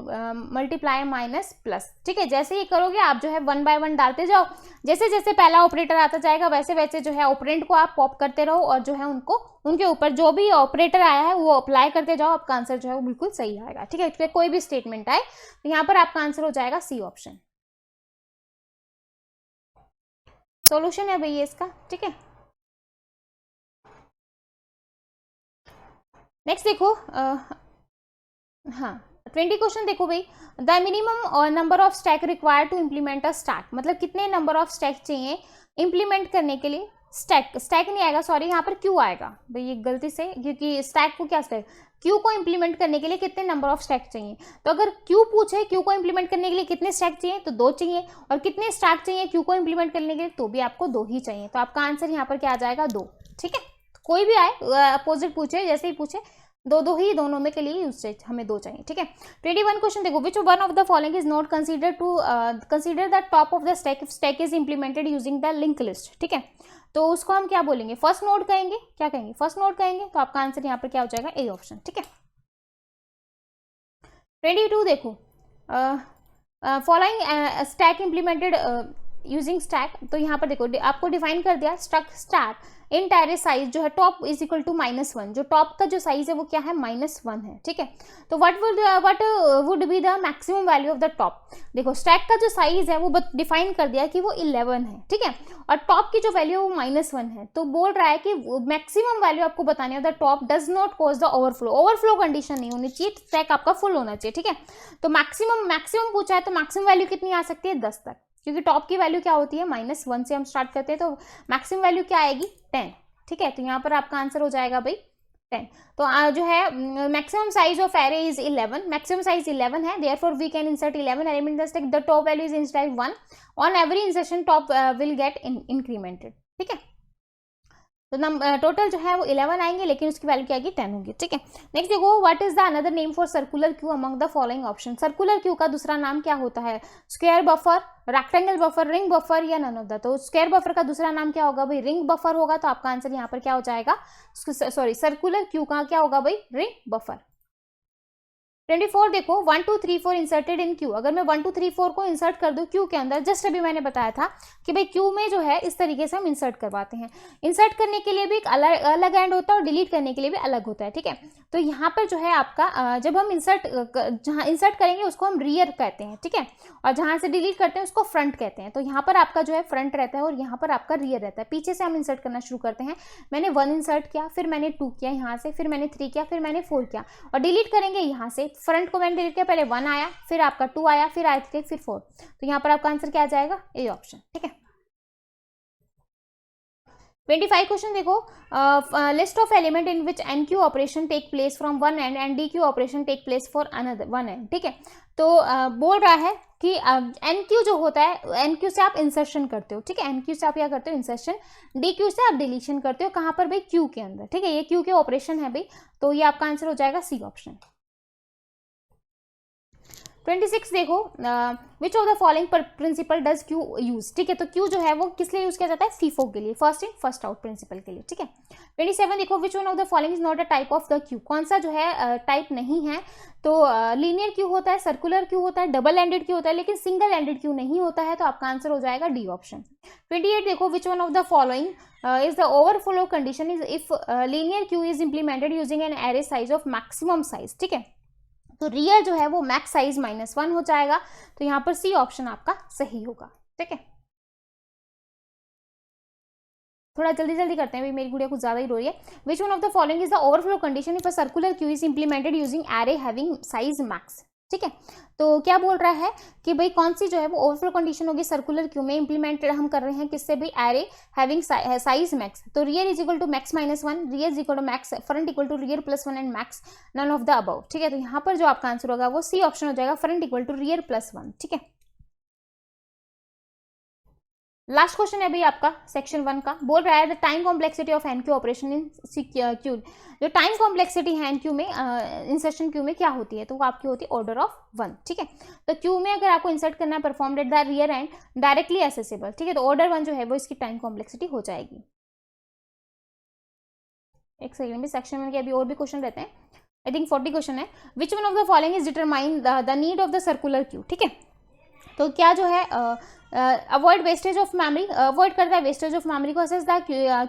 मल्टीप्लाई माइनस प्लस। ठीक है, जैसे ही करोगे आप जो है 1 बाय 1 डालते जाओ। जैसे जैसे पहला ऑपरेटर आता जाएगा वैसे वैसे जो है ऑपरेंड को आप पॉप करते रहो, और जो है उनके ऊपर जो भी ऑपरेटर आया है वो अप्लाई करते जाओ, आपका आंसर जो है वो बिल्कुल सही आएगा। ठीक है, कोई भी स्टेटमेंट आए तो यहाँ पर आपका आंसर हो जाएगा सी ऑप्शन। सॉल्यूशन है भैया इसका। ठीक है, नेक्स्ट देखो, हाँ 20 क्वेश्चन देखो भाई, the minimum number of stack required to implement a stack, मतलब कितने नंबर ऑफ स्टैक चाहिए इंप्लीमेंट करने के लिए। स्टैक नहीं आएगा, सॉरी यहाँ पर क्यू आएगा भाई, ये गलती से, क्योंकि स्टैक को क्या स्टैक, क्यू को इंप्लीमेंट करने के लिए कितने नंबर ऑफ स्टैक चाहिए। तो अगर क्यू पूछे क्यू को इंप्लीमेंट करने के लिए कितने स्टैक चाहिए, तो 2 चाहिए। और कितने स्टैक चाहिए क्यू को इंप्लीमेंट करने के लिए, तो भी आपको 2 ही चाहिए। तो आपका आंसर यहाँ पर क्या आ जाएगा, 2। ठीक है, कोई भी आए अपोजिट पूछे, जैसे ही पूछे 2 ही दोनों में के लिए यूज हमें 2 चाहिए। ठीक है, 21 क्वेश्चन देखो, which one of the following is not consider the top of the stack if stack is implemented using the link list. ठीक है, तो उसको हम क्या बोलेंगे, फर्स्ट नोड कहेंगे। क्या कहेंगे, फर्स्ट नोड कहेंगे। तो आपका आंसर यहाँ पर क्या हो जाएगा, ए ऑप्शन। ठीक है, 22 देखो, following stack implemented using stack. तो यहाँ पर देखो आपको डिफाइन कर दिया, स्टैक इन टेरेस साइज जो है टॉप इज इक्वल टू -1, जो टॉप का जो साइज है वो क्या है, -1 है। ठीक है, तो what would be the maximum value of the top. देखो स्टैक का जो साइज है वो डिफाइन कर दिया कि वो 11 है। ठीक है, और टॉप की जो वैल्यू है वो -1 है। तो बोल रहा है कि मैक्सिमम वैल्यू आपको बतानी है, the top does not cause the overflow condition नहीं होनी चाहिए, स्टैक आपका फुल होना चाहिए। ठीक है, तो मैक्सिमम पूछा है, तो मैक्सिमम वैल्यू कितनी आ सकती है, 10 तक, क्योंकि टॉप की वैल्यू क्या होती है, -1 से हम स्टार्ट करते हैं, तो मैक्सिमम वैल्यू क्या आएगी, 10। ठीक है, तो यहाँ पर आपका आंसर हो जाएगा भाई 10। तो जो है maximum size of array is 11, maximum size 11 है, therefore we can insert 11 element in the stack, the top value is inserted 1 on every insertion, top will get incremented. ठीक है, तो टोटल जो है वो 11 आएंगे, लेकिन उसकी वैल्यू क्या आएगी 10 होगी, ठीक है। नेक्स्ट देखो, what is the another name for circular queue among the following option. Circular queue का दूसरा नाम क्या होता है? Square buffer, rectangle buffer, ring buffer या नन ऑफ द। तो स्क्वायर बफर का दूसरा नाम क्या होगा भाई? रिंग बफर होगा। तो आपका आंसर यहाँ पर क्या हो जाएगा? सॉरी, सर्कुलर क्यू का क्या होगा भाई? Ring buffer. 24 देखो, 1 2 3 4 इंसर्टेड इन क्यू। अगर मैं 1 2 3 4 को इंसर्ट कर दूं क्यू के अंदर, जस्ट अभी मैंने बताया था कि भाई क्यू में जो है इस तरीके से हम इंसर्ट करवाते हैं। इंसर्ट करने के लिए भी एक अलग एंड होता है और डिलीट करने के लिए भी अलग होता है, ठीक है। तो यहाँ पर जो है आपका जब हम जहाँ इंसर्ट करेंगे उसको हम रियर कहते हैं, ठीक है, और जहाँ से डिलीट करते हैं उसको फ्रंट कहते हैं। तो यहाँ पर आपका जो है फ्रंट रहता है और यहाँ पर आपका रियर रहता है। पीछे से हम इंसर्ट करना शुरू करते हैं। मैंने 1 इंसर्ट किया, फिर मैंने 2 किया यहाँ से, फिर मैंने 3 किया, फिर मैंने 4 किया, और डिलीट करेंगे यहाँ से। फ्रंट को मैंने डिलीट किया, पहले 1 आया, फिर आपका 2 आया, फिर आया 3, फिर 4। तो यहाँ पर आपका आंसर क्या आ जाएगा? ए ऑप्शन, ठीक है। 25 क्वेश्चन देखो, list of element in which enqueue operation take place from one end and dequeue operation take place for another one end, ठीक है। तो बोल रहा है कि एन क्यू जो होता है, एन क्यू से आप इंसर्शन करते हो, ठीक है। एन क्यू से आप क्या करते हो? इंसर्शन। डी क्यू से आप डिलीशन करते हो। कहाँ पर भाई? क्यू के अंदर, ठीक है। ये क्यू के ऑपरेशन है भाई, तो ये आपका आंसर हो जाएगा सी ऑप्शन। 26 देखो, which of the following principle does queue use, ठीक है। तो क्यू जो है वो किस लिए यूज किया जाता है? फीफो के लिए, first in first out principle के लिए, ठीक है। 27 देखो, which one of the following is not a type of the queue. कौन सा जो है टाइप नहीं है? तो लीनियर क्यू होता है, सर्कुलर क्यू होता है, डबल एंडेड क्यू होता है, लेकिन सिंगल एंडेड क्यू नहीं होता है। तो आपका आंसर हो जाएगा डी ऑप्शन। 28 देखो, which one of the following is the overflow condition is if linear Q is implemented using an array size of maximum size, ठीक है। तो रियल जो है वो मैक्स साइज -1 हो जाएगा। तो यहाँ पर सी ऑप्शन आपका सही होगा, ठीक है। थोड़ा जल्दी जल्दी करते हैं भाई, मेरी गुड़िया कुछ ज्यादा ही रो रही है। Which one of the following is the overflow condition if a circular queue is implemented using array having size max, ठीक है। तो क्या बोल रहा है कि भाई कौन सी जो है वो ओवरफ्लो कंडीशन होगी सर्कुलर क्यू में, इंप्लीमेंटेड हम कर रहे हैं किससे भी? Array having size max. तो rear is equal to max -1, rear is equal to max, front equal to rear +1 and max none of the above, ठीक है। तो यहाँ पर जो आपका आंसर होगा वो सी ऑप्शन हो जाएगा, फ्रंट इक्वल टू रियर +1, ठीक है। लास्ट क्वेश्चन है भाई आपका सेक्शन 1 का। बोल रहा है the time complexity of enqueue operation in queue. जो टाइम कॉम्प्लेक्सिटी है एन क्यू में, इंसर्शन क्यू में क्या होती है? तो वो आपकी होती है ऑर्डर ऑफ 1, ठीक है। तो क्यू में अगर आपको इंसर्ट करना है perform at the rear and directly accessible, ठीक है। तो ऑर्डर 1 जो है वो इसकी टाइम कॉम्प्लेक्सिटी हो जाएगी। एक सेकंड में, सेक्शन 1 के अभी और भी क्वेश्चन रहते हैं, आई थिंक 40 क्वेश्चन है। Which one of the following is determine the need of the circular queue, ठीक है। तो क्या जो है avoid wastage of memory, avoid करता है वेस्टेज ऑफ मेमोरी को, access the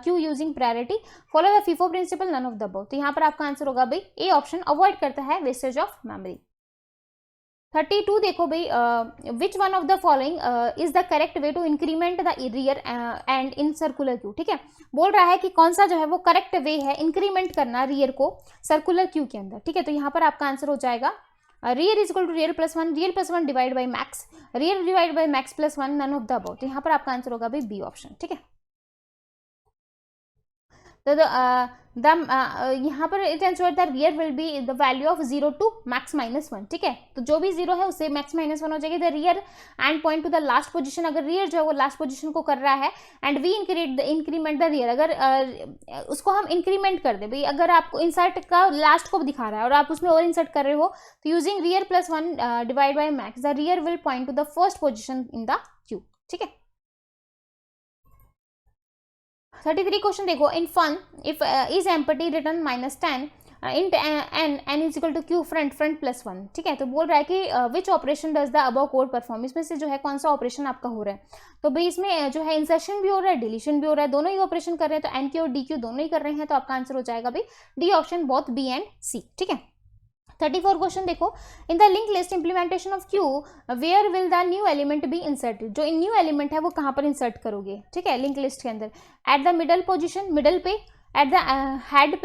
queue using priority, follow the FIFO principle, none of the above. तो यहाँ पर आपका आंसर होगा भाई ए ऑप्शन, अवॉइड करता है वेस्टेज ऑफ मेमोरी। 32 देखो भाई, which one of the following is the correct way to increment the rear end in circular queue, ठीक है। बोल रहा है कि कौन सा जो है वो करेक्ट वे है इंक्रीमेंट करना रियर को सर्कुलर क्यू के अंदर, ठीक है। तो यहाँ पर आपका आंसर हो जाएगा rear is equal to rear +1, rear +1 divide by max, rear divide by max +1 none of the above. तो यहाँ पर आपका आंसर होगा भाई बी ऑप्शन, ठीक है। तो यहाँ पर it ensure the rear will be the value of 0 to max -1, ठीक है। तो जो भी 0 है उससे मैक्स -1 हो जाएगी। The rear end point to the last position, अगर रियर जो है वो लास्ट पोजीशन को कर रहा है, and we increment the rear, अगर उसको हम इंक्रीमेंट कर दे भाई, अगर आपको इंसर्ट का लास्ट को दिखा रहा है और आप उसमें और इंसर्ट कर रहे हो, तो using rear +1 divide by max, the rear will point to the first position in the queue, ठीक है। 33 क्वेश्चन देखो, in fun if is empty return -10 int N is equal to queue front +1, ठीक है। तो बोल रहा है कि which operation does the above code perform, इसमें से जो है कौन सा ऑपरेशन आपका हो रहा है? तो भाई इसमें जो है इंसर्शन भी हो रहा है, डिलीशन भी हो रहा है, दोनों ही ऑपरेशन कर रहे हैं। तो एन क्यू और डी क्यू दोनों ही कर रहे हैं। तो आपका आंसर हो जाएगा भाई D option, both B and C, ठीक है। 34 क्वेश्चन देखो, in the link list implementation of queue where will the new element be inserted. जो इन न्यू एलिमेंट है वो कहाँ पर इंसर्ट करोगे, ठीक है, लिंक लिस्ट के अंदर। At the middle position, middle पे, एट द हेड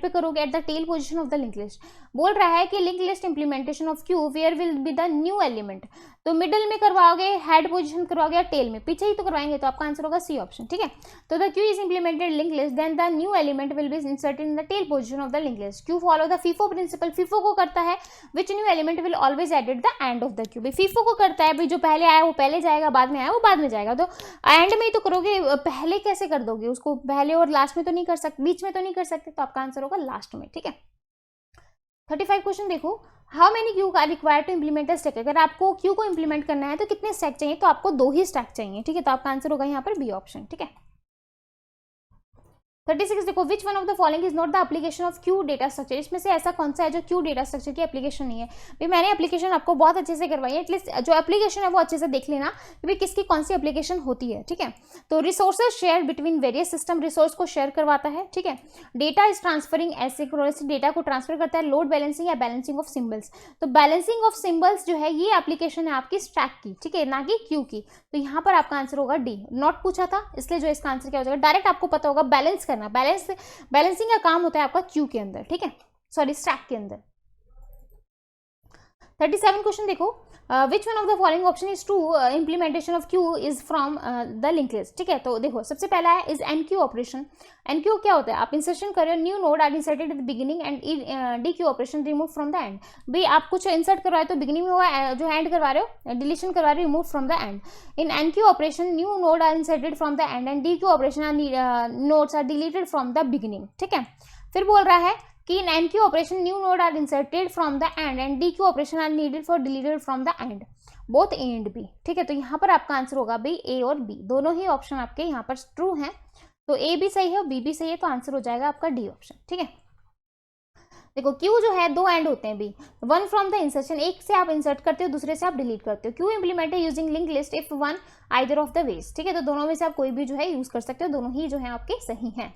पे करोगे, at the tail position of the link list. बोल रहा है कि link list implementation of queue where will be the new element. तो मिडिल में करवाओगे, हेड पोजीशन करवाओगे या टेल में, पीछे ही तो करवाएंगे, तो आपका आंसर होगा सी ऑप्शन, ठीक है। तो the queue is implemented link list, then the new element will be inserted in the tail position of the link list. Queue follow the FIFO principle, FIFO को करता है, which new element will always added the end of the queue. भाई FIFO को करता है, भाई जो पहले आया वो पहले जाएगा, बाद में आया वो बाद में जाएगा, तो एंड में ही तो करोगे, पहले कैसे कर दोगे उसको, पहले और लास्ट में तो नहीं कर सकते, बीच में तो नहीं कर सकते, तो आपका आंसर होगा लास्ट में, ठीक है। 35 क्वेश्चन देखो, how many queue are required to implement a stack. अगर आपको क्यू को इंप्लीमेंट करना है तो कितने स्टैक चाहिए, तो आपको 2 ही स्टैक चाहिए, ठीक है। तो आपका आंसर होगा यहाँ पर बी ऑप्शन, ठीक है। 36 देखो, which one of the following is not the application of Q data structure. इसमें से ऐसा कौन सा है जो क्यू डेटा स्ट्रक्चर की एप्लीकेशन नहीं है। भाई मैंने एप्लीकेशन आपको बहुत अच्छे से करवाई है, एटलीस्ट जो एप्लीकेशन है वो अच्छे से देख लेना कि भाई किसकी कौन सी एप्लीकेशन होती है, ठीक है। तो resources share between various system, resource को शेयर करवाता है, ठीक है। डेटा इज ट्रांसफरिंग, ऐसे डेटा को ट्रांसफर करता है। लोड बैलेंसिंग या बैलेंसिंग ऑफ सिंबल्स, तो बैलेंसिंग ऑफ सिंबल्स जो है ये एप्लीकेशन है आपकी स्टैक की, ठीक है, ना कि क्यू की। तो यहाँ पर आपका आंसर होगा डी, नॉट पूछा था इसलिए जो इसका आंसर क्या हो जाएगा, डायरेक्ट आपको पता होगा बैलेंस करना, बैलेंसिंग का काम होता है आपका क्यू के अंदर, ठीक है, सॉरी स्टैक के अंदर। 37 क्वेश्चन देखो, which one of the following option is true, implementation of Q is from the link list, ठीक है। तो देखो सबसे पहला है इज एनक्यू ऑपरेशन। एनक्यू क्या होता है, आप इंसर्शन कर रहे हो, new node are inserted at the beginning and dequeue operation remove from the end. भाई आप कुछ इंसर्ट करवाए तो बिगिनिंग में हुआ, जो एंड करवा रहे हो डिलीशन करवा रहे हो, remove from the end. In enqueue operation new node are inserted from the end and dequeue operation nodes are deleted from the beginning, ठीक है। फिर बोल रहा है कि in NQ operation new node are inserted from the and DQ operation are needed for deleted from the and, both A and B, ठीक है। तो यहाँ पर आपका आंसर होगा भाई A और B, दोनों ही ऑप्शन आपके यहाँ पर ट्रू हैं, तो A भी सही है और B भी सही है, तो आंसर हो जाएगा आपका D ऑप्शन, ठीक है। देखो Q जो है 2 एंड होते हैं भी, वन फ्रॉम द इंसर्शन, एक से आप इंसर्ट करते हो दूसरे से आप डिलीट करते हो। Q implemented using link list if one either of the ways, ठीक है। तो दोनों में से आप कोई भी जो है यूज कर सकते हो, दोनों ही जो है आपके सही हैं।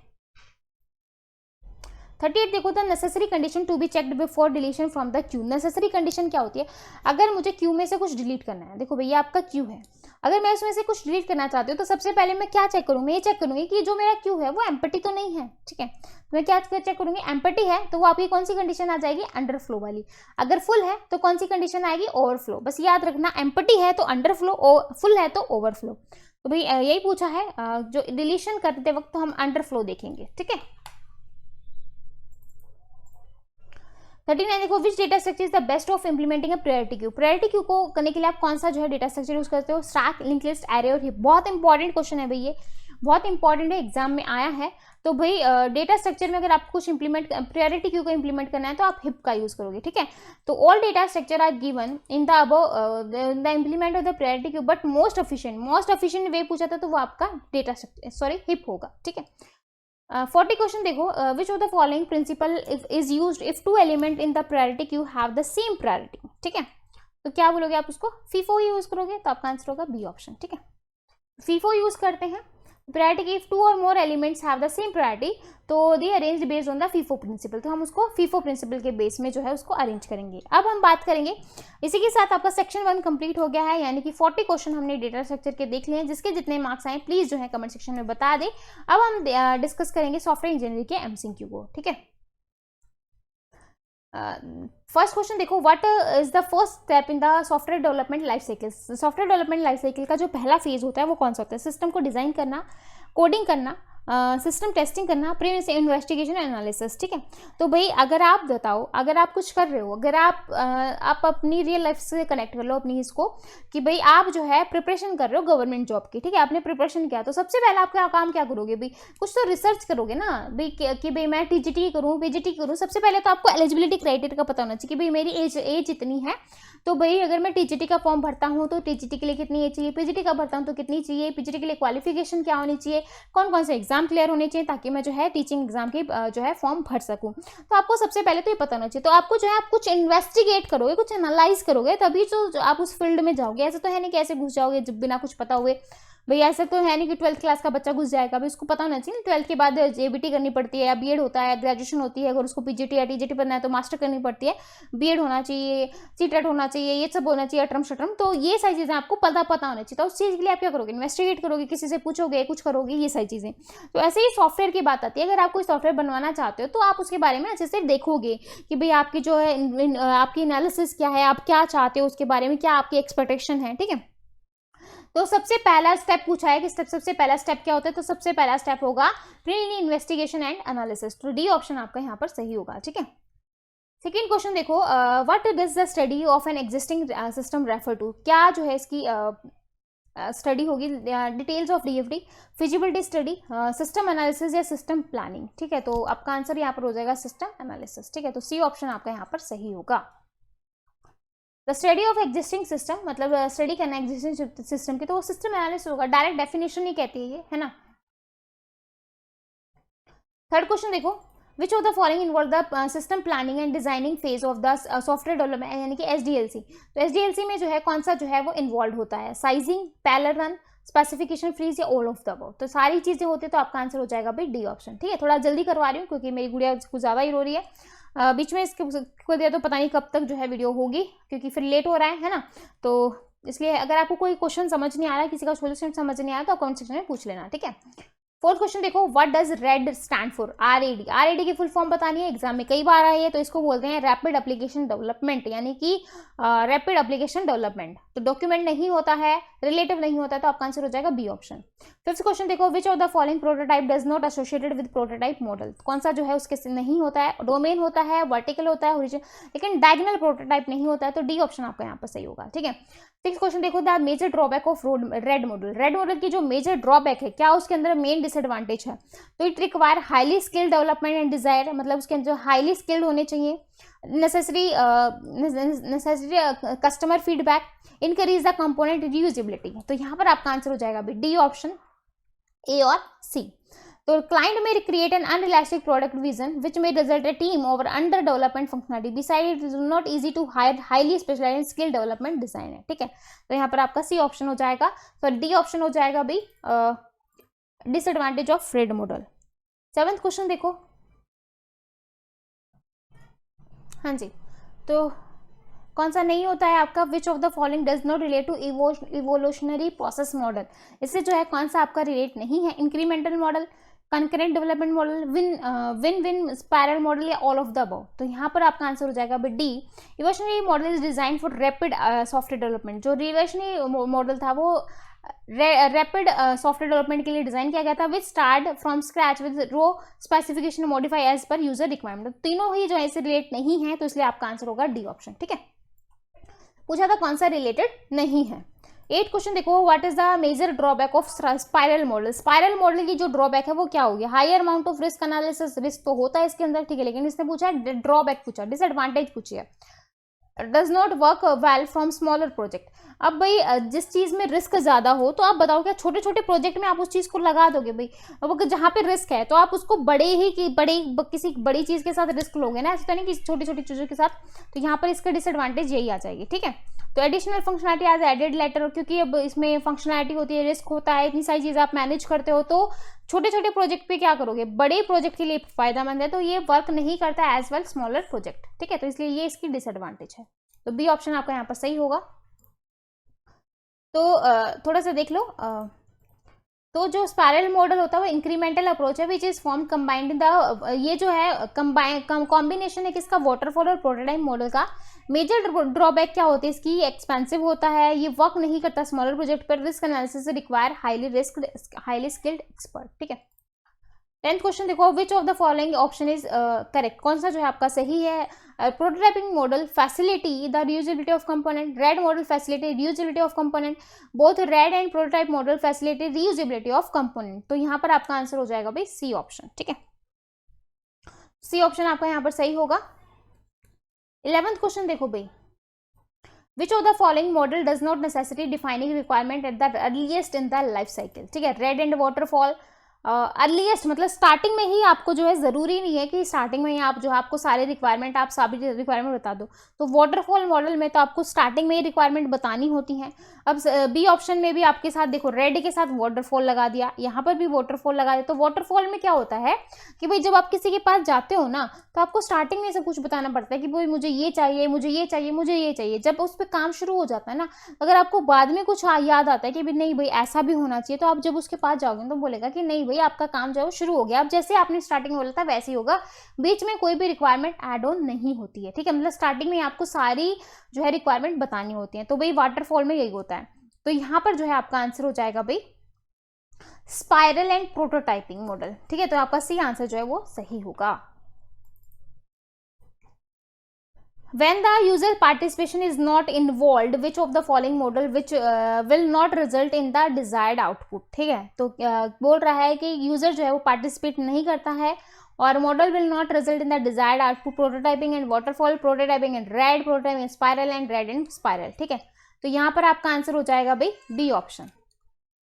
38 देखो, the necessary condition to be checked before deletion from the queue. Necessary condition क्या होती है, अगर मुझे क्यू में से कुछ डिलीट करना है, देखो भैया आपका क्यू है, अगर मैं उसमें से कुछ डिलीट करना चाहती हूँ तो सबसे पहले मैं क्या चेक करूँ, मैं ये चेक करूँगी कि जो मेरा क्यू है वो एम्प्टी तो नहीं है, ठीक है। तो मैं क्या चेक करूँगी, एम्प्टी है तो वो आपकी कौन सी कंडीशन आ जाएगी, अंडरफ्लो वाली। अगर फुल है तो कौन सी कंडीशन आएगी, ओवरफ्लो। बस याद रखना, एम्प्टी है तो अंडरफ्लो, फुल है तो ओवरफ्लो। तो भाई यही पूछा है, जो डिलीशन करते वक्त तो हम अंडरफ्लो देखेंगे, ठीक है। 39 देखो, which data structure is the best of implementing a priority queue. Priority queue को करने के लिए आप कौन सा जो है डेटा स्ट्रक्चर यूज करते हो, स्टैक, लिंक लिस्ट, एरे और हिप। बहुत इंपॉर्टेंट क्वेश्चन है भाई, ये बहुत इंपॉर्टेंट है, एग्जाम में आया है। तो भाई डेटा स्ट्रक्चर में अगर आपको कुछ इंप्लीमेंट, प्रायोरिटी क्यू को इंप्लीमेंट करना है तो आप हिप का यूज करोगे, ठीक है। तो all data structure are given in the above the implement of the priority queue, but most efficient way पूछा था तो वो आपका डेटा स्ट्रक्चर, सॉरी हिप होगा, ठीक है। 40 क्वेश्चन देखो, which of the following principle is used if 2 element in the priority queue have the same priority, ठीक है। तो क्या बोलोगे आप उसको, फीफो यूज करोगे, तो आपका आंसर होगा बी ऑप्शन, ठीक है। फीफो यूज करते हैं प्रायोरिटी की, इफ 2 और more elements have the same priority तो they arranged based on the FIFO principle. तो हम उसको फीफो प्रिंसिपल के बेस में जो है उसको अरेंज करेंगे। अब हम बात करेंगे, इसी के साथ आपका सेक्शन 1 कंप्लीट हो गया है, यानी कि 40 क्वेश्चन हमने डेटा स्ट्रक्चर के देख लिए हैं। जिसके जितने मार्क्स आए प्लीज जो है कमेंट सेक्शन में बता दें। अब हम डिस्कस करेंगे सॉफ्टवेयर इंजीनियरिंग के एमसीक्यू को, ठीक है। फर्स्ट क्वेश्चन देखो, what is the first step in the software development life cycle. Software development life cycle का जो पहला फेज होता है वो कौन सा होता है, सिस्टम को डिजाइन करना, कोडिंग करना, सिस्टम टेस्टिंग करना, प्री इन्वेस्टिगेशन एनालिसिस, ठीक है। तो भाई अगर आप बताओ, अगर आप कुछ कर रहे हो, अगर आप अपनी रियल लाइफ से कनेक्ट कर लो अपनी इसको, कि भाई आप जो है प्रिपरेशन कर रहे हो गवर्नमेंट जॉब की, ठीक है, आपने प्रिपरेशन किया, तो सबसे पहले आप क्या काम क्या करोगे भाई, कुछ तो रिसर्च करोगे ना भाई कि भाई मैं टीजीटी करूँ, पीजीटी करूँ। सबसे पहले तो आपको एलिजिबिलिटी क्राइटेरिया का पता होना चाहिए कि भाई मेरी एज इतनी है, तो भाई अगर मैं टीजीटी का फॉर्म भरता हूँ तो टीजीटी के लिए कितनी एज चाहिए, पीजीटी का भरता हूँ तो कितनी चाहिए, पीजीटी के लिए क्वालिफिकेशन क्या होनी चाहिए, कौन कौन से एग्जाम क्लियर होने चाहिए ताकि मैं जो है टीचिंग एग्जाम की जो है फॉर्म भर सकूं। तो आपको सबसे पहले तो ये पता होना चाहिए। तो आपको जो है आप कुछ इन्वेस्टिगेट करोगे, कुछ एनालाइज करोगे, तभी जो आप उस फील्ड में जाओगे। ऐसे तो है नहीं कि ऐसे घुस जाओगे जब बिना कुछ पता हुए। भाई ऐसा तो है नहीं कि 12th क्लास का बच्चा घुस जाएगा, भाई उसको पता होना चाहिए 12th के बाद जेबीटी करनी पड़ती है या बीएड होता है, ग्रेजुएशन होती है, अगर उसको पीजीटी या टीजीटी करना है तो मास्टर करनी पड़ती है, बीएड होना चाहिए, सीटेट होना चाहिए, ये सब होना चाहिए, अटरम शटरम, तो ये सारी चीज़ें आपको पता होना चाहिए। तो उस चीज़ के लिए आप क्या करोगे, इन्वेस्टिगेट करोगे, किसी से पूछोगे, कुछ करोगे, ये सारी चीज़ें। तो ऐसे ही सॉफ्टवेयर की बात आती है, अगर आप कोई सॉफ्टवेयर बनवाना चाहते हो तो आप उसके बारे में अच्छे से देखोगे कि भाई आपकी जो है आपकी एनालिसिस क्या है, आप क्या चाहते हो उसके बारे में, क्या आपकी एक्सपेक्टेशन है, ठीक है। तो सबसे पहला स्टेप पूछा है कि सबसे पहला स्टेप क्या होता है, तो सबसे पहला स्टेप होगा प्रीलिमिनरी इन्वेस्टिगेशन एंड एनालिसिस, तो डी ऑप्शन आपका यहाँ पर सही होगा, ठीक है। सेकेंड क्वेश्चन देखो, what does the study of an existing system refer to, क्या जो है इसकी स्टडी होगी, details of DFD, feasibility study, system analysis या सिस्टम प्लानिंग, ठीक है। तो आपका आंसर यहाँ पर हो जाएगा सिस्टम एनालिसिस, ठीक है। तो सी ऑप्शन आपका यहाँ पर सही होगा। The study of existing system, मतलब स्टडी करना एग्जिस्टिंग सिस्टम की, तो वो सिस्टम एनालिसिस होगा, डायरेक्ट डेफिनेशन ही कहती है ये, है ना। थर्ड क्वेश्चन देखो, which of the following involve the system planning and designing phase of the software development, यानी कि एसडीएलसी। तो एसडीएलसी में जो है कौन सा जो है वो इन्वॉल्व होता है, sizing, parallel run, specification freeze या ऑल ऑफ द अबव, तो सारी चीजें होती है, तो आपका आंसर हो जाएगा भाई डी ऑप्शन, ठीक है। थोड़ा जल्दी करवा रही हूँ क्योंकि मेरी गुड़िया कुछ ज्यादा ही रो रही है, बीच में इसको दिया तो पता नहीं कब तक जो है वीडियो होगी, क्योंकि फिर लेट हो रहा है ना। तो इसलिए अगर आपको कोई क्वेश्चन समझ नहीं आ रहा है, किसी का सोल्यूशन समझ नहीं आया, तो कमेंट सेक्शन में पूछ लेना, ठीक है। फोर्थ क्वेश्चन देखो, what does red stand for, RAD, RAD की फुल फॉर्म बतानी है, एग्जाम में कई बार आई है, तो इसको बोलते हैं रैपिड एप्लीकेशन डेवलपमेंट, यानी कि रैपिड एप्लीकेशन डेवलपमेंट। तो डॉक्यूमेंट नहीं होता है, रिलेटिव नहीं होता है, तो आपका आंसर हो जाएगा बी ऑप्शन। फिफ्थ क्वेश्चन देखो, which of the following prototype does not associated with prototype model, कौन सा जो है उसके नहीं होता है, डोमेन होता है, वर्टिकल होता है, ओरिजिनल, लेकिन डायगोनल प्रोटोटाइप नहीं होता है, तो डी ऑप्शन आपका यहाँ पर सही होगा, ठीक है। सिक्स क्वेश्चन देखो, the major drawback of RAD model, RAD model की जो मेजर ड्रॉबैक है, क्या उसके अंदर मेन डिसएडवांटेज है, तो it require highly skilled development and desire, मतलब उसके अंदर हाईली स्किल्ड होने चाहिए, necessary customer feedback, increase the component reusability, तो यहाँ पर आपका आंसर हो जाएगा डी ऑप्शन, ए और सी। तो क्लाइंट में create an unrealistic product vision which में result a team over under development functionality, beside it is not easy to hire highly specialised skill development design है, ठीक है। तो यहाँ पर आपका सी ऑप्शन हो जाएगा, तो डी ऑप्शन हो जाएगा भाई disadvantage of RAD model. Seventh question देखो, हाँ जी, तो कौन सा नहीं होता है आपका, which of the following does not relate to evolutionary process model, इससे जो है कौन सा आपका रिलेट नहीं है, incremental model, concurrent development model, win win spiral model या ऑल ऑफ द अबव, तो यहाँ पर आपका आंसर हो जाएगा D. Evolutionary model is design for rapid software development, जो इवोल्यूशनरी मॉडल था वो रैपिड सॉफ्टवेयर डेवलपमेंट के लिए डिजाइन किया गया था, which start from scratch with raw specification modify as per user requirement, तीनों ही जो है इसे रिलेट नहीं है, तो इसलिए आपका आंसर होगा डी ऑप्शन, ठीक है। पूछा था कौन सा रिलेटेड नहीं है। 8 क्वेश्चन देखो, what is the major drawback of spiral model, spiral model की जो ड्रॉबैक है वो क्या होगी, higher amount of risk analysis, risk तो होता है इसके अंदर, ठीक है, लेकिन इसने पूछा ड्रॉबैक पूछा, डिसएडवांटेज पूछी है, does not work well from smaller project. अब भाई जिस चीज में रिस्क ज्यादा हो, तो आप बताओ क्या छोटे छोटे प्रोजेक्ट में आप उस चीज को लगा दोगे, भाई अब जहां पे रिस्क है तो आप उसको किसी बड़ी चीज के साथ रिस्क लोगे ना, ऐसा तो नहीं कि छोटी छोटी चीजों के साथ, तो यहाँ पर इसका डिसएडवांटेज यही आ जाएगी, ठीक है। तो additional functionality as added later, क्योंकि अब इसमें फंक्शनलिटी होती है, रिस्क होता है, इतनी सारी चीजें आप मैनेज करते हो, तो छोटे छोटे प्रोजेक्ट पे क्या करोगे, बड़े प्रोजेक्ट के लिए फायदेमंद है, तो ये वर्क नहीं करता है एज वेल स्मॉलर प्रोजेक्ट, ठीक है। तो इसलिए ये इसकी डिसएडवांटेज है, तो बी ऑप्शन आपका यहाँ पर सही होगा। तो थोड़ा सा देख लो, तो जो स्पाइरल मॉडल होता है वो इंक्रीमेंटल अप्रोच है, which is form combined the, ये जो है कॉम्बिनेशन है किसका, वाटरफॉल और प्रोटोटाइप मॉडल का। मेजर ड्रॉबैक क्या होती है इसकी, एक्सपेंसिव होता है, ये वर्क नहीं करता स्मॉलर प्रोजेक्ट पर, risk analysis require highly skilled expert, ठीक है। 10th क्वेश्चन देखो, which of the following option is correct, कौन सा जो है आपका सही है, prototyping model facility the reusability of component, RAD model facility reusability of component, both red and prototype model facility reusability of component, तो यहाँ पर आपका आंसर हो जाएगा भाई सी ऑप्शन, ठीक है। सी ऑप्शन आपका यहाँ पर सही होगा। 11th क्वेश्चन देखो भाई, विच of the following model does not necessity defining requirement at the earliest in the life cycle, ठीक है, रेड एंड वाटरफॉल, अर्लीस्ट मतलब स्टार्टिंग में ही आपको जो है ज़रूरी नहीं है कि स्टार्टिंग में ही आप जो है आपको सारे रिक्वायरमेंट आप सभी रिक्वायरमेंट बता दो। तो वाटरफॉल मॉडल में तो आपको स्टार्टिंग में ही रिक्वायरमेंट बतानी होती हैं। अब बी ऑप्शन में भी आपके साथ देखो रेड के साथ वाटरफॉल लगा दिया, यहाँ पर भी वाटरफॉल लगा दिया। तो वाटरफॉल में क्या होता है कि भाई जब आप किसी के पास जाते हो ना तो आपको स्टार्टिंग में सब कुछ बताना पड़ता है कि भाई मुझे ये चाहिए, मुझे ये चाहिए, मुझे ये चाहिए। जब उस पर काम शुरू हो जाता है ना, अगर आपको बाद में कुछ याद आता है कि भाई नहीं भाई ऐसा भी होना चाहिए, तो आप जब उसके पास जाओगे तो बोलेगा कि नहीं भाई आपका काम जो शुरू हो गया। अब जैसे आपने स्टार्टिंग में बोला था वैसे ही होगा, बीच में कोई भी रिक्वायरमेंट ऐड ऑन नहीं होती है, ठीक है। मतलब स्टार्टिंग में आपको सारी जो है रिक्वायरमेंट बतानी होती है। तो भाई वाटरफॉल में यही होता है। तो यहां पर जो है आपका आंसर हो जाएगा भाई स्पाइरल एंड प्रोटोटाइपिंग मॉडल, ठीक है। तो आपका सी आंसर जो है वो सही होगा। When the user participation is not involved, which of the following model which will not result in the desired output, ठीक है। तो बोल रहा है कि यूजर जो है वो पार्टिसिपेट नहीं करता है और model will not result in the desired output. Prototyping and waterfall, prototyping and red, prototyping spiral and red and spiral, ठीक है। तो यहाँ पर आपका आंसर हो जाएगा भाई डी ऑप्शन।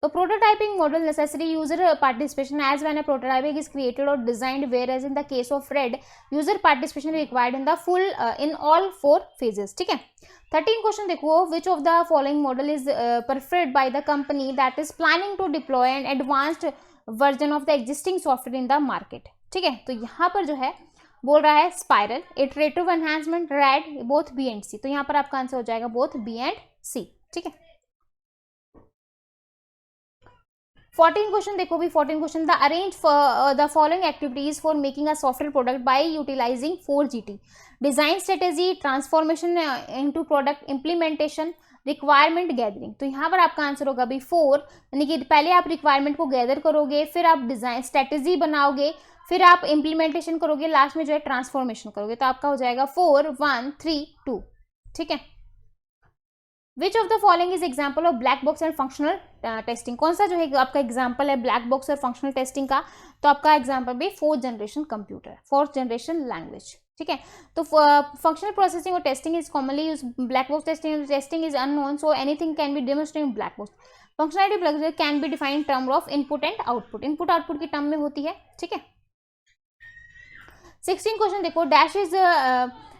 तो prototyping model necessary user participation as when a prototyping is created or designed, whereas in the case of red user participation required in the full in all 4 phases, ठीक है। 13 question देखो, which of the following model is preferred by the company that is planning to deploy an advanced version of the existing software in the market, ठीक है। तो यहाँ पर जो है बोल रहा है spiral, iterative enhancement, RAD, both B and C. तो यहाँ पर आपका आंसर हो जाएगा बोथ बी एंड सी, ठीक है। 14 क्वेश्चन देखो भी, 14 question, the arrange the following activities for making a software product by utilising 4GT, design strategy, transformation into product, implementation, requirement gathering. तो यहाँ पर आपका आंसर होगा भी 4, यानी कि पहले आप रिक्वायरमेंट को गैदर करोगे, फिर आप डिजाइन स्ट्रेटेजी बनाओगे, फिर आप इंप्लीमेंटेशन करोगे, लास्ट में जो है ट्रांसफॉर्मेशन करोगे। तो आपका हो जाएगा 4 1 3 2, ठीक है। Which of the following is example of black box and functional testing, कौन सा जो है आपका एग्जाम्पल है ब्लैक बॉक्स और फंक्शनल टेस्टिंग का। तो आपका एग्जाम्पल भी 4th generation computer, 4th generation language, ठीक है। तो फंक्शनल प्रोसेसिंग और testing is commonly use, black box testing is unknown, so anything can be demonstrated in black box. Functionality can be defined term of input and output, input output की term में होती है, ठीक है। 16 question देखो, dash is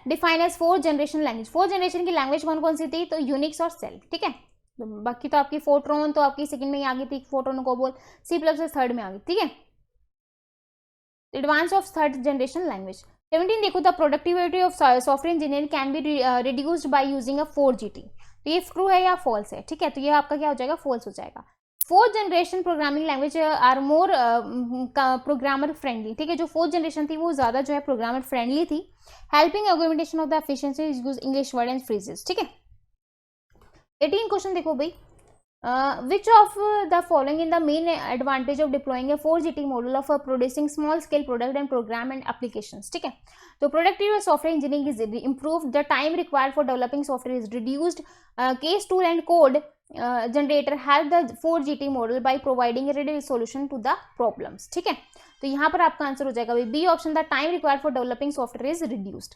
define as 4th generation language, 4th generation की language कौन कौन सी थी। तो यूनिक्स और सेल, ठीक है। तो बाकी तो आपकी फोर्ट्रॉन तो आपकी सेकंड में ही आ गई थी, फोर्ट्रॉन को बोल, सी प्लस थर्ड में आ गई, ठीक है। Advance of 3rd generation language. 17 देखो, the productivity of software engineering can be reduced by using a 4GT। तो ये ट्रू है या फॉल्स है, ठीक है। तो ये आपका क्या हो जाएगा, फॉल्स हो जाएगा। 4th generation programming language are more programmer friendly, ठीक है। जो 4th जनरेशन थी वो ज्यादा जो है प्रोग्रामर फ्रेंडली थी। Helping augmentation of the efficiency use English word and phrases, ठीक है। 18 क्वेश्चन देखो भाई, which of the following in the main advantage of deploying a 4GT model of producing small scale product and program and applications, ठीक है। तो productivity of software engineering is improved, the time required for developing software is reduced, case tool and code generator help the 4GT model by providing a ready solution to the problems, ठीक है। तो यहाँ पर आपका answer हो जाएगा B option, the time required for developing software is reduced.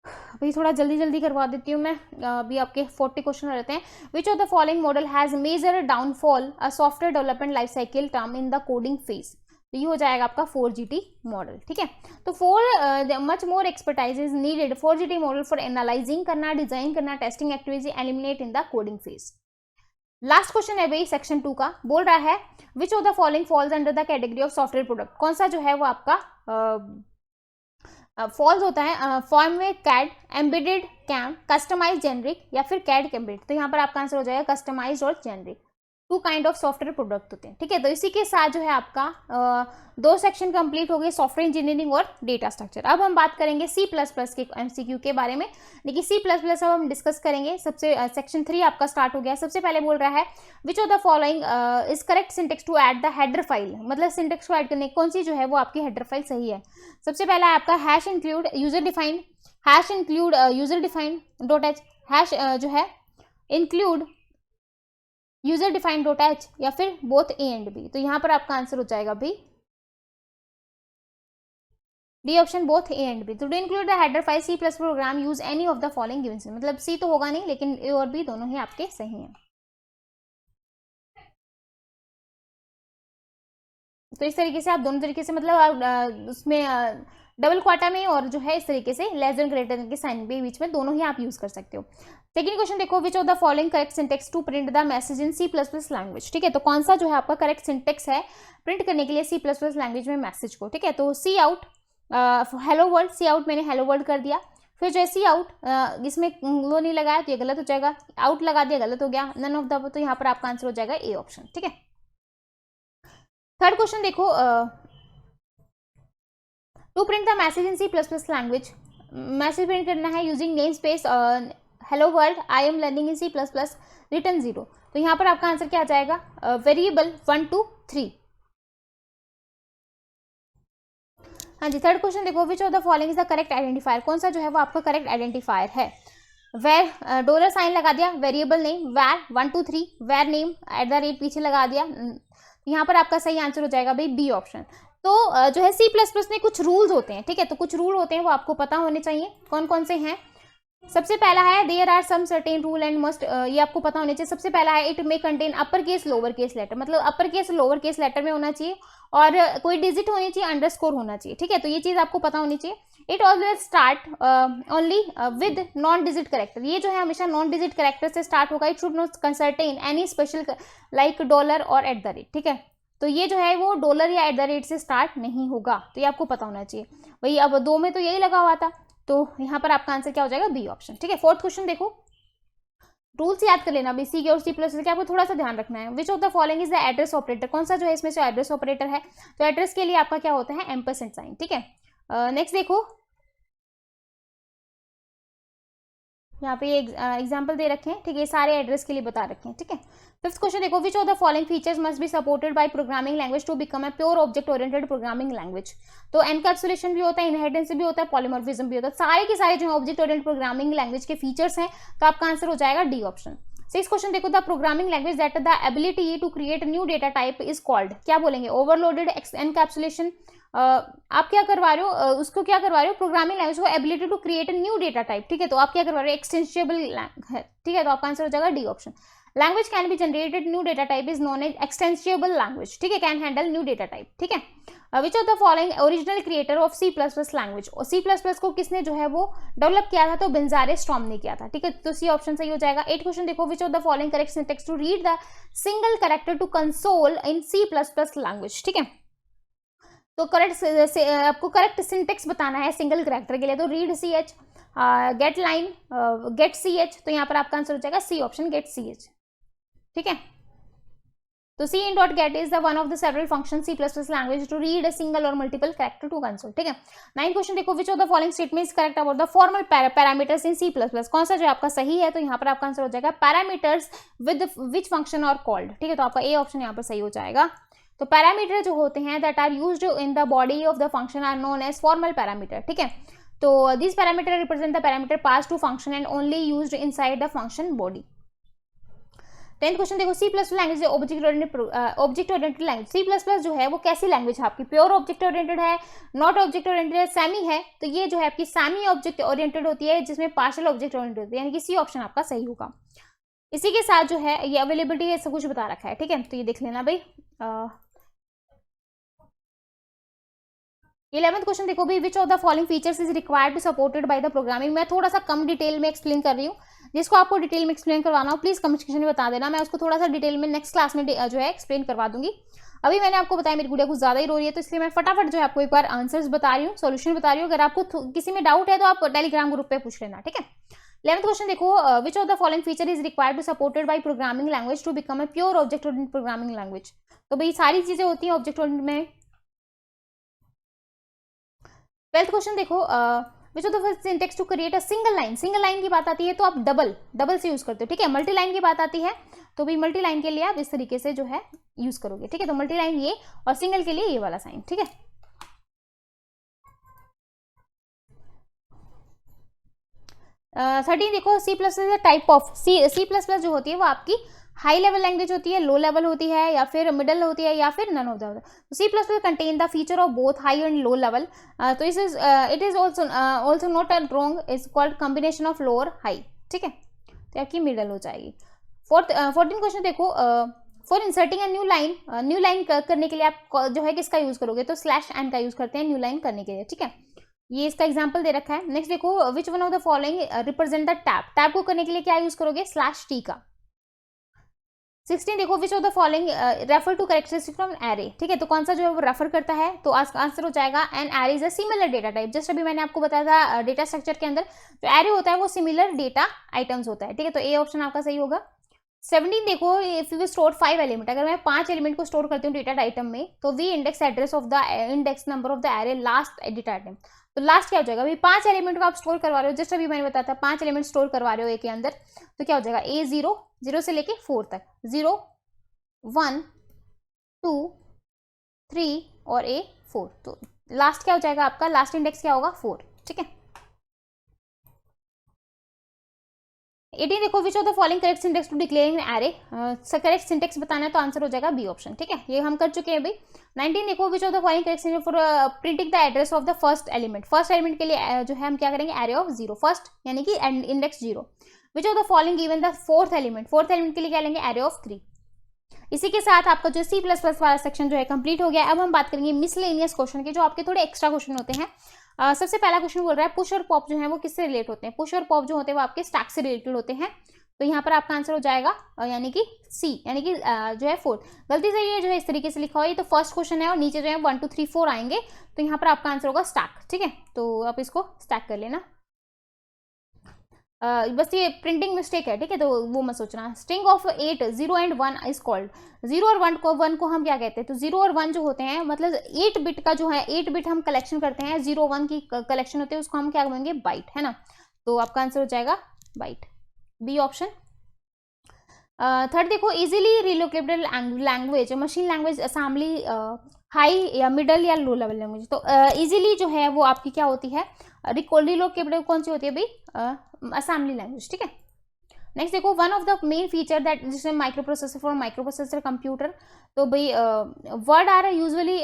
भाई थोड़ा जल्दी जल्दी करवा देती हूँ मैं, अभी आपके 40 क्वेश्चन रहते हैं। Which of the following model has major downfall a software development life cycle term in the coding phase. तो ये हो जाएगा आपका 4GT मॉडल, ठीक है। तो much more expertise is needed 4GT model for analysing करना, डिजाइन करना, testing activity eliminate in the coding phase. Last question है भाई सेक्शन 2 का, बोल रहा है which of the following falls under the category of software product, कौन सा जो है वो आपका फॉल्स होता है। Firmware, CAD, embedded, CAM, customise, generic या फिर कैड एम्बेडेड। तो यहाँ पर आपका आंसर हो जाएगा कस्टमाइज और generic, 2 kind of software product होते हैं, ठीक है। तो इसी के साथ जो है आपका 2 सेक्शन कंप्लीट हो गए, सॉफ्टवेयर इंजीनियरिंग और डेटा स्ट्रक्चर। अब हम बात करेंगे C++ के MCQ के बारे में, लेकिन C++ अब हम डिस्कस करेंगे। सबसे सेक्शन 3 आपका स्टार्ट हो गया। सबसे पहले बोल रहा है which of the following is correct syntax to add the header file, मतलब सिंटेक्स को ऐड करने कौन सी जो है वो आपकी हेडर फाइल सही है। सबसे पहला है आपका hash include user defined, hash include user defined dot H, hash जो है include user defined dot H या फिर बोथ ए एंड बी। तो यहाँ पर आपका आंसर हो जाएगा भी D option, both A and B. तो to include the header file C++ program use any of the following given, मतलब सी तो होगा नहीं, लेकिन ए और बी दोनों ही आपके सही हैं। तो इस तरीके से आप दोनों तरीके से मतलब उसमें डबल क्वाटा में और जो है इस तरीके से लेस देन ग्रेटर देन के साइन के बीच में दोनों ही आप यूज कर सकते हो। सेकंड क्वेश्चन देखो, which of the following correct syntax to print the message in C++ language. ठीक है, तो कौन सा जो है आपका करेक्ट सिंटेक्स है प्रिंट करने के लिए C++ लैंग्वेज में मैसेज को। ठीक है, तो सी आउट हेलो वर्ल्ड, सी आउट मैंने हेलो वर्ल्ड कर दिया। फिर जो है सी आउट इसमें वो नहीं लगाया तो ये गलत हो जाएगा, आउट लगा दिया गलत हो गया, नन ऑफ द, तो यहाँ पर आपका आंसर हो जाएगा ए ऑप्शन। ठीक है, थर्ड क्वेश्चन देखो, to print the message in C++ language, message print करना है using namespace hello world I am learning in C++ return 0। तो यहाँ पर आपका आंसर क्या आ जाएगा, वेरिएबल 1 2 3। हाँ जी, थर्ड क्वेश्चन देखो, which of the following is the correct identifier, कौन सा जो है वो आपका करेक्ट आइडेंटिफायर है। वेर डॉलर साइन लगा दिया, variable name var 1 2 3, var name @ पीछे लगा दिया, यहाँ पर आपका सही आंसर हो जाएगा भाई बी ऑप्शन। तो जो है C++ में कुछ रूल्स होते हैं। ठीक है, तो कुछ रूल होते हैं वो आपको पता होने चाहिए, कौन कौन से हैं। सबसे पहला है there are some certain rule and must, ये आपको पता होने चाहिए। सबसे पहला है it may contain upper case lower case letter, मतलब upper case lower case letter में होना चाहिए और कोई डिजिट होनी चाहिए, अंडरस्कोर होना चाहिए। ठीक है, तो ये चीज आपको पता होनी चाहिए। It always start only with non digit character, ये जो है हमेशा नॉन डिजिट करेक्टर से स्टार्ट होगा। It should not contain any special like dollar और @ ठीक है, तो ये जो है वो डॉलर या @ से स्टार्ट नहीं होगा, तो ये आपको पता होना चाहिए भाई। अब 2 में तो यही लगा हुआ था, तो यहाँ पर आपका आंसर क्या हो जाएगा, बी ऑप्शन। ठीक है, फोर्थ क्वेश्चन देखो, रूल्स याद कर लेना बेसिक और C++ के, आपको थोड़ा सा ध्यान रखना है। Which of the following is the address operator, कौन सा जो है इसमें से एड्रेस ऑपरेटर है। तो एड्रेस के लिए आपका क्या होता है, एम्परसेंड साइन। ठीक है, नेक्स्ट देखो, यहाँ पे एग्जाम्पल दे रखे हैं। ठीक है, सारे एड्रेस के लिए बता रखे हैं। ठीक है, फिफ्थ क्वेश्चन देखो, which of the following features must be supported by programming language to become a pure object oriented programming language. तो एनकैप्सुलेशन भी होता है, इनहेरिटेंस भी होता है, पॉलीमॉर्फिज्म भी होता है, सारे के सारे जो है ऑब्जेक्ट ओरिएंटेड प्रोग्रामिंग लैंग्वेज के फीचर्स हैं, तो आपका आंसर हो जाएगा डी ऑप्शन। सिक्स क्वेश्चन देखो, the programming language that the ability to create new data type is called, क्या बोलेंगे, ओवरलोडेड एनकैप्सुलेशन। आप क्या करवा रहे हो, उसको क्या करवा रहे हो, प्रोग्रामिंग लैंग्वेज को ability to create new data type. ठीक है, तो आप क्या करवा रहे हो, एक्सटेंसिबल है। ठीक है, तो आपका आंसर हो जाएगा D option. Language can be generated new data type is known as extensible language. ठीक है, can handle new data type. ठीक है, which of the following original creator of C++ language, और C++ को किसने जो है वो डेवलप किया था, तो बेंजारे स्टॉर्म ने किया था। ठीक है, तो सी ऑप्शन सही हो जाएगा। 8 क्वेश्चन देखो, which of the following correct syntax to read the single character to console in C++ language. ठीक है, तो करेक्ट आपको करेक्ट सिंटेक्स बताना है सिंगल कैरेक्टर के लिए, तो read CH, get line, get CH, तो यहाँ पर आपका आंसर हो जाएगा सी ऑप्शन, गेट CH। ठीक है, तो C in dot get is the one of the several functions C++ language to read a single or multiple character to console। ठीक है, 9 क्वेश्चन देखो, which of the following statement is correct about the formal parameters in C++, कौन सा जो आपका सही है, तो यहाँ पर आपका आंसर हो जाएगा parameters with which function are called। ठीक है, तो आपका ए ऑप्शन यहाँ पर सही हो जाएगा। तो पैरामीटर जो होते हैं that are used in the body of the function are known as formal parameter। ठीक है, तो these parameter represent the parameter passed to function and only used inside the function body। 10th question देखो, C++ language object oriented language. C++ जो है वो कैसी language है आपकी, प्योर ऑब्जेक्ट ओरिएंटेड है, नॉट ऑब्जेक्ट ओरिएंटेड है, सेमी है। तो ये जो है आपकी सेमी ऑब्जेक्ट ओरिएंटेड होती है, जिसमें पार्शियल ऑब्जेक्ट ओरिएंटेड होती है, यानी कि सी ऑप्शन आपका सही होगा। इसी के साथ जो है ये अवेलेबिलिटी सब कुछ बता रखा है। ठीक है, तो ये देख लेना भाई। 11th क्वेश्चन देखो भी, which of the following features is required to supported by the programming. मैं थोड़ा सा कम डिटेल में एक्सप्लेन कर रही हूँ, जिसको आपको डिटेल में एक्सप्लेन करवाना हो प्लीज कमेंट सेक्शन में बता देना, मैं उसको थोड़ा सा डिटेल में नेक्स्ट क्लास में जो है एक्सप्लेन करवा दूंगी। अभी मैंने आपको बताया मेरी गुड़िया कुछ ज्यादा ही रो रही है, तो इसलिए मैं फटाफट जो है आपको एक बार आंसर्स बता रही हूँ, सोल्यूशन बता रही हूँ। अगर आपको किसी में डाउट है तो आप टेलीग्राम ग्रुप पे पूछ लेना। ठीक है, 11th क्वेश्चन देखो, which of the following feature is required to supported by programming language to become a pure object oriented programming language. तो भाई सारी चीजें होती हैं ऑब्जेक्ट ओरिएंटेड में। 12th क्वेश्चन देखो, which of the syntax to create a single line. Single line की बात आती है तो आप डबल से यूज करते हो। ठीक है, मल्टी लाइन की बात आती है तो भाई मल्टी लाइन के लिए आप इस तरीके से जो है यूज करोगे। ठीक है, तो मल्टी लाइन ये और सिंगल के लिए ये वाला साइन। ठीक है, 13 देखो, C++ टाइप ऑफ C++ जो होती है वो आपकी हाई लेवल लैंग्वेज होती है, लो लेवल होती है, या फिर मिडल होती है, या फिर none of the. C++ contain the feature of both high and low level. तो it is also not a wrong, is called combination of low और हाई। ठीक है, तो आपकी मिडल हो जाएगी। 14 क्वेश्चन देखो, for inserting a new line करने के लिए आप जो है किसका यूज करोगे, तो स्लैश एन का यूज करते हैं न्यू लाइन करने के लिए, ठीक है। ये इसका एग्जांपल दे रखा है। नेक्स्ट देखो, which one of the following represent the tab, tab को करने के लिए क्या यूज करोगे, स्लैश टी का। 16 देखो, which of the following refer to characteristic from array, ठीक है, तो कौन सा जो है वो रेफर करता है, तो आंसर हो जाएगा an array is a similar data type. Just अभी मैंने आपको बताया था डेटा स्ट्रक्चर के अंदर जो एरे होता है वो सिमिलर डेटा आइटम्स होता है, ठीक है, तो ए ऑप्शन आपका सही होगा। 17 देखो, इफ यू स्टोर 5 एलिमेंट, अगर मैं 5 एलिमेंट को स्टोर करती हूँ डेटा आइटम में, तो we index address of the index number of the array last data item, तो लास्ट क्या हो जाएगा, अभी 5 एलिमेंट को आप स्टोर करवा रहे हो, जस्ट अभी मैंने बताया था 5 एलिमेंट स्टोर करवा रहे हो ए के अंदर, तो क्या हो जाएगा, ए 0 से लेके 4 तक, 0 1 2 3 और ए 4, तो लास्ट क्या हो जाएगा आपका, लास्ट इंडेक्स क्या होगा 4, ठीक है। 18 देखो, which of the following correct syntax to declaring array, correct syntax बताना है तो आंसर हो जाएगा बी ऑप्शन, ठीक है, ये हम कर चुके हैं अभी। 19 देखो, which of the following correct syntax for printing the address of the first element, first element के लिए जो है हम क्या करेंगे, एरे ऑफ 0, फर्स्ट यानी कि index 0। Which of the following given the fourth element के लिए क्या लेंगे, एरे ऑफ 3। इसी के साथ आपका जो C++ वाला सेक्शन जो है कंप्लीट हो गया। अब हम बात करेंगे मिसलेनियस क्वेश्चन के, जो आपके थोड़े एक्स्ट्रा क्वेश्चन होते हैं। सबसे पहला क्वेश्चन बोल रहा है पुश और पॉप जो है वो किससे रिलेट होते हैं, पुश और पॉप जो होते हैं वो आपके स्टैक से रिलेटेड होते हैं, तो यहाँ पर आपका आंसर हो जाएगा यानी कि सी, यानी कि जो है 4। गलती से ये जो है इस तरीके से लिखा हुआ है, तो फर्स्ट क्वेश्चन है और नीचे जो है 1 2 3 4 आएंगे, तो यहाँ पर आपका आंसर होगा स्टैक, ठीक है, तो आप इसको स्टैक कर लेना। बस ये प्रिंटिंग मिस्टेक है, ठीक है, तो वो मत सोचना। String of 8 0 and 1 is called, 0 और 1 को हम क्या कहते हैं, तो 0 और 1 जो होते हैं मतलब 8 बिट का जो है 8 बिट हम कलेक्शन करते हैं, 0 1 की कलेक्शन होती है, उसको हम क्या कहेंगे, बाइट, है ना, तो आपका आंसर हो जाएगा बाइट, बी ऑप्शन। थर्ड देखो, easily relocatable language, machine language assembly high या मिडल या लो लेवल लैंग्वेज, तो इजीली जो है वो आपकी क्या होती है, रिलोकेबल कौन सी होती है भाई, असेंबली लैंग्वेज, ठीक है। नेक्स्ट देखो, one of the main feature that जिसमें micro processor for micro processor computer, तो भाई word are usually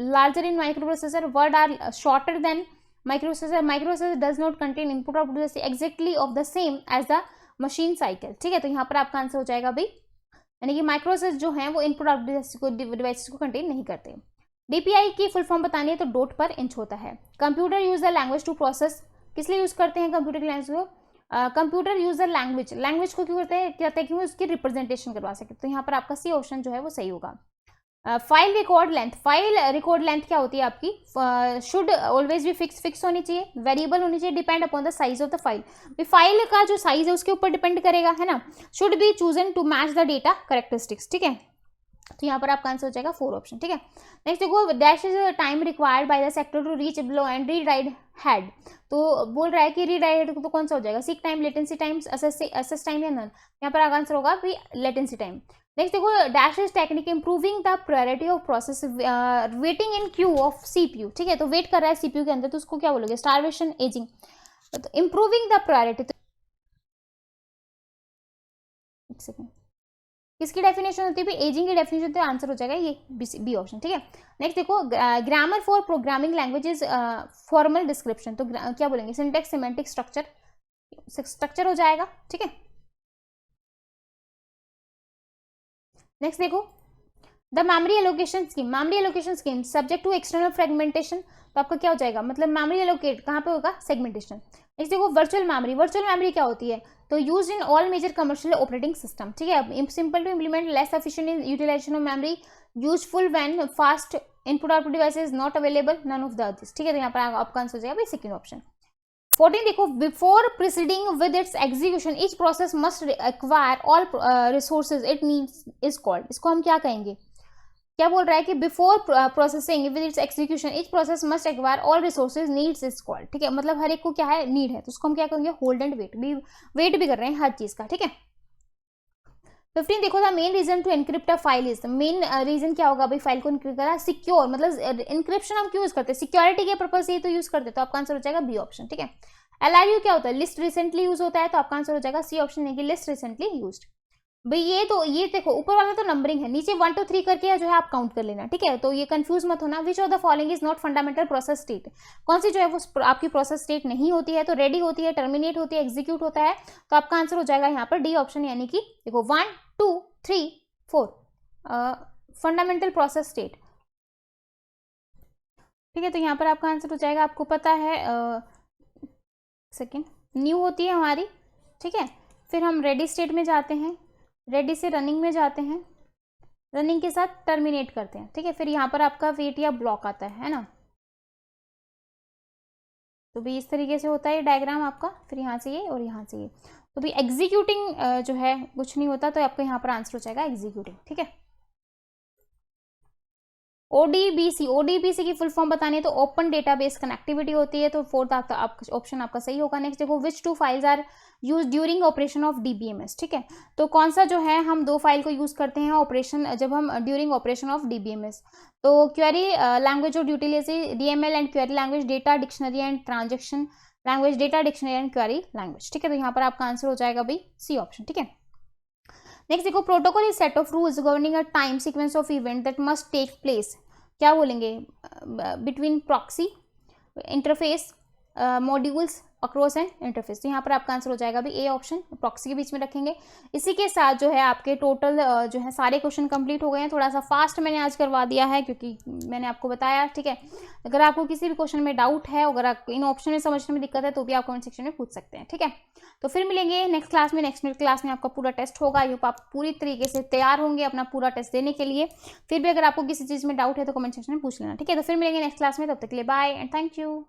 larger in micro processor, word are shorter than micro processor does not contain input output exactly of the same as the machine cycle, ठीक है, तो यहाँ पर आपका answer हो जाएगा भाई, यानी कि माइक्रो प्रोसेसर जो है वो इनपुट आउटपुट डिवाइसेस को कंटेन नहीं करते। डीपीआई की फुल फॉर्म बतानी है तो डॉट पर इंच होता है। Computer use the language to process, किस लिए यूज करते हैं कंप्यूटर की लैंग्वेज को, कंप्यूटर यूज द लैंग्वेज को क्यों करते हैं, क्या क्योंकि उसकी रिप्रेजेंटेशन करवा सके, तो यहाँ पर आपका सी ऑप्शन जो है वो सही होगा। फाइल रिकॉर्ड लेंथ क्या होती है आपकी, शुड ऑलवेज बी फिक्स होनी चाहिए, वेरिएबल होनी चाहिए, depend upon the size of the file का जो साइज है उसके ऊपर डिपेंड करेगा, है ना। Should be chosen to match the data characteristics, ठीक है, तो यहाँ पर आपका आंसर हो जाएगा 4 ऑप्शन, ठीक है। नेक्स्ट देखो, dash is time required by the sector to reach below and read write head, तो बोल रहा है कि रीड राइट हेड तो कौन सा हो जाएगा, seek time, latency time, assess time या नन, यहाँ पर आपका आंसर होगा लेटेंसी टाइम। नेक्स्ट देखो, dash is technique improving the priority of process waiting in Q of CPU, ठीक है, तो वेट कर रहा है सीपीयू के अंदर, तो उसको क्या बोलोगे, स्टारवेशन, एजिंग, तो इंप्रूविंग द प्रायोरिटी, तो एक सेकेंड, किसकी डेफिनेशन होती है, एजिंग की डेफिनेशन होती है, आंसर हो जाएगा ये बी ऑप्शन, ठीक है। नेक्स्ट देखो, grammar for programming languages formal description, तो क्या बोलेंगे, सिंटेक्स, सिमेंटिक, स्ट्रक्चर हो जाएगा, ठीक है। नेक्स्ट देखो, the memory allocation scheme subject to external fragmentation, तो आपका क्या हो जाएगा, मतलब मेमोरी एलोकेट कहाँ पे होगा, सेगमेंटेशन। नेक्स्ट देखो, वर्चुअल मेमोरी क्या होती है, तो use in all major commercial operating system, ठीक है, simple to implement, less efficient in utilisation of memory, useful when fast input output devices not available, none of the others, ठीक है, तो यहाँ पर आपका आंसर हो जाएगा सेकंड ऑप्शन। 14 देखो, before proceeding with its execution each process must acquire all resources it needs is called, इसको हम क्या कहेंगे, क्या बोल रहा है कि before processing with its execution each process must acquire all resources needs is called, ठीक है, मतलब हर एक को क्या है, नीड है, तो उसको हम क्या कहेंगे, होल्ड एंड वेट भी कर रहे हैं हर चीज का, ठीक है। 15 देखो, the main reason to encrypt a file is, main reason क्या होगा भाई फाइल को एनक्रिप्ट करा, सिक्योर, मतलब इंक्रिप्शन हम क्यों यूज करते हैं, सिक्योरिटी के पर्पज से ही तो यूज करते हैं, तो आपका आंसर हो जाएगा बी ऑप्शन, ठीक है। LRU क्या होता है, लिस्ट रिसेंटली यूज होता है, तो आपका आंसर हो जाएगा सी ऑप्शन, है कि लिस्ट रिसेंटली यूज्ड। भाई ये देखो, ऊपर वाला तो नंबरिंग है, नीचे 1 2 3 करके जो है आप काउंट कर लेना, ठीक है, तो ये कंफ्यूज मत होना। विच of the following is not fundamental process state, कौन सी जो है वो आपकी प्रोसेस स्टेट नहीं होती है, तो रेडी होती है, टर्मिनेट होती है, एग्जीक्यूट होता है, तो आपका आंसर हो जाएगा यहाँ पर डी ऑप्शन, यानी कि देखो 1 2 3 4, फंडामेंटल प्रोसेस स्टेट। ठीक है, तो यहाँ पर आपका आंसर हो जाएगा, आपको पता है सेकेंड न्यू होती है हमारी। ठीक है, फिर हम रेडी स्टेट में जाते हैं, रेडी से रनिंग में जाते हैं, रनिंग के साथ टर्मिनेट करते हैं। ठीक है, फिर यहाँ पर आपका वेट या ब्लॉक आता है ना। तो भी इस तरीके से होता है डायग्राम आपका, फिर यहाँ से ये और यहाँ से ये। तो भी एग्जीक्यूटिंग जो है कुछ नहीं होता, तो आपका यहाँ पर आंसर हो जाएगा एग्जीक्यूटिंग। ठीक है, ओडीबीसी, ओडीबीसी की फुल फॉर्म बतानी है तो ओपन डेटाबेस कनेक्टिविटी होती है। तो फोर्थ आपका ऑप्शन आपका सही होगा। नेक्स्ट देखो, which two files are use during operation of DBMS. ठीक है, तो कौन सा जो है हम दो फाइल को यूज करते हैं ऑपरेशन, जब हम ड्यूरिंग ऑपरेशन ऑफ डीबीएमएस। तो query language of utility DML and query language, data dictionary and transaction language, data dictionary and query language. ठीक है, तो यहाँ पर आपका आंसर हो जाएगा भाई सी ऑप्शन। ठीक है, नेक्स्ट देखो, protocol is set of rules governing a time sequence of event that must take place. क्या बोलेंगे, between proxy interface modules across and interface. तो यहाँ पर आपका आंसर हो जाएगा भी ए ऑप्शन, प्रॉक्सी के बीच में रखेंगे। इसी के साथ जो है आपके टोटल जो है सारे क्वेश्चन कंप्लीट हो गए हैं। थोड़ा सा फास्ट मैंने आज करवा दिया है क्योंकि मैंने आपको बताया। ठीक है, अगर आपको किसी भी क्वेश्चन में डाउट है, अगर आप इन ऑप्शन में समझने में दिक्कत है तो भी आप कमेंट सेक्शन में पूछ सकते हैं। ठीक है, तो फिर मिलेंगे नेक्स्ट क्लास में। नेक्स्ट क्लास में आपका पूरा टेस्ट होगा। आई होप आप पूरी तरीके से तैयार होंगे अपना पूरा टेस्ट देने के लिए। फिर भी अगर आपको किसी चीज़ में डाउट है तो कमेंट सेक्शन में पूछ लेना। ठीक है, तो फिर मिलेंगे नेक्स्ट क्लास में, तब तक के लिए बाय एंड थैंक यू।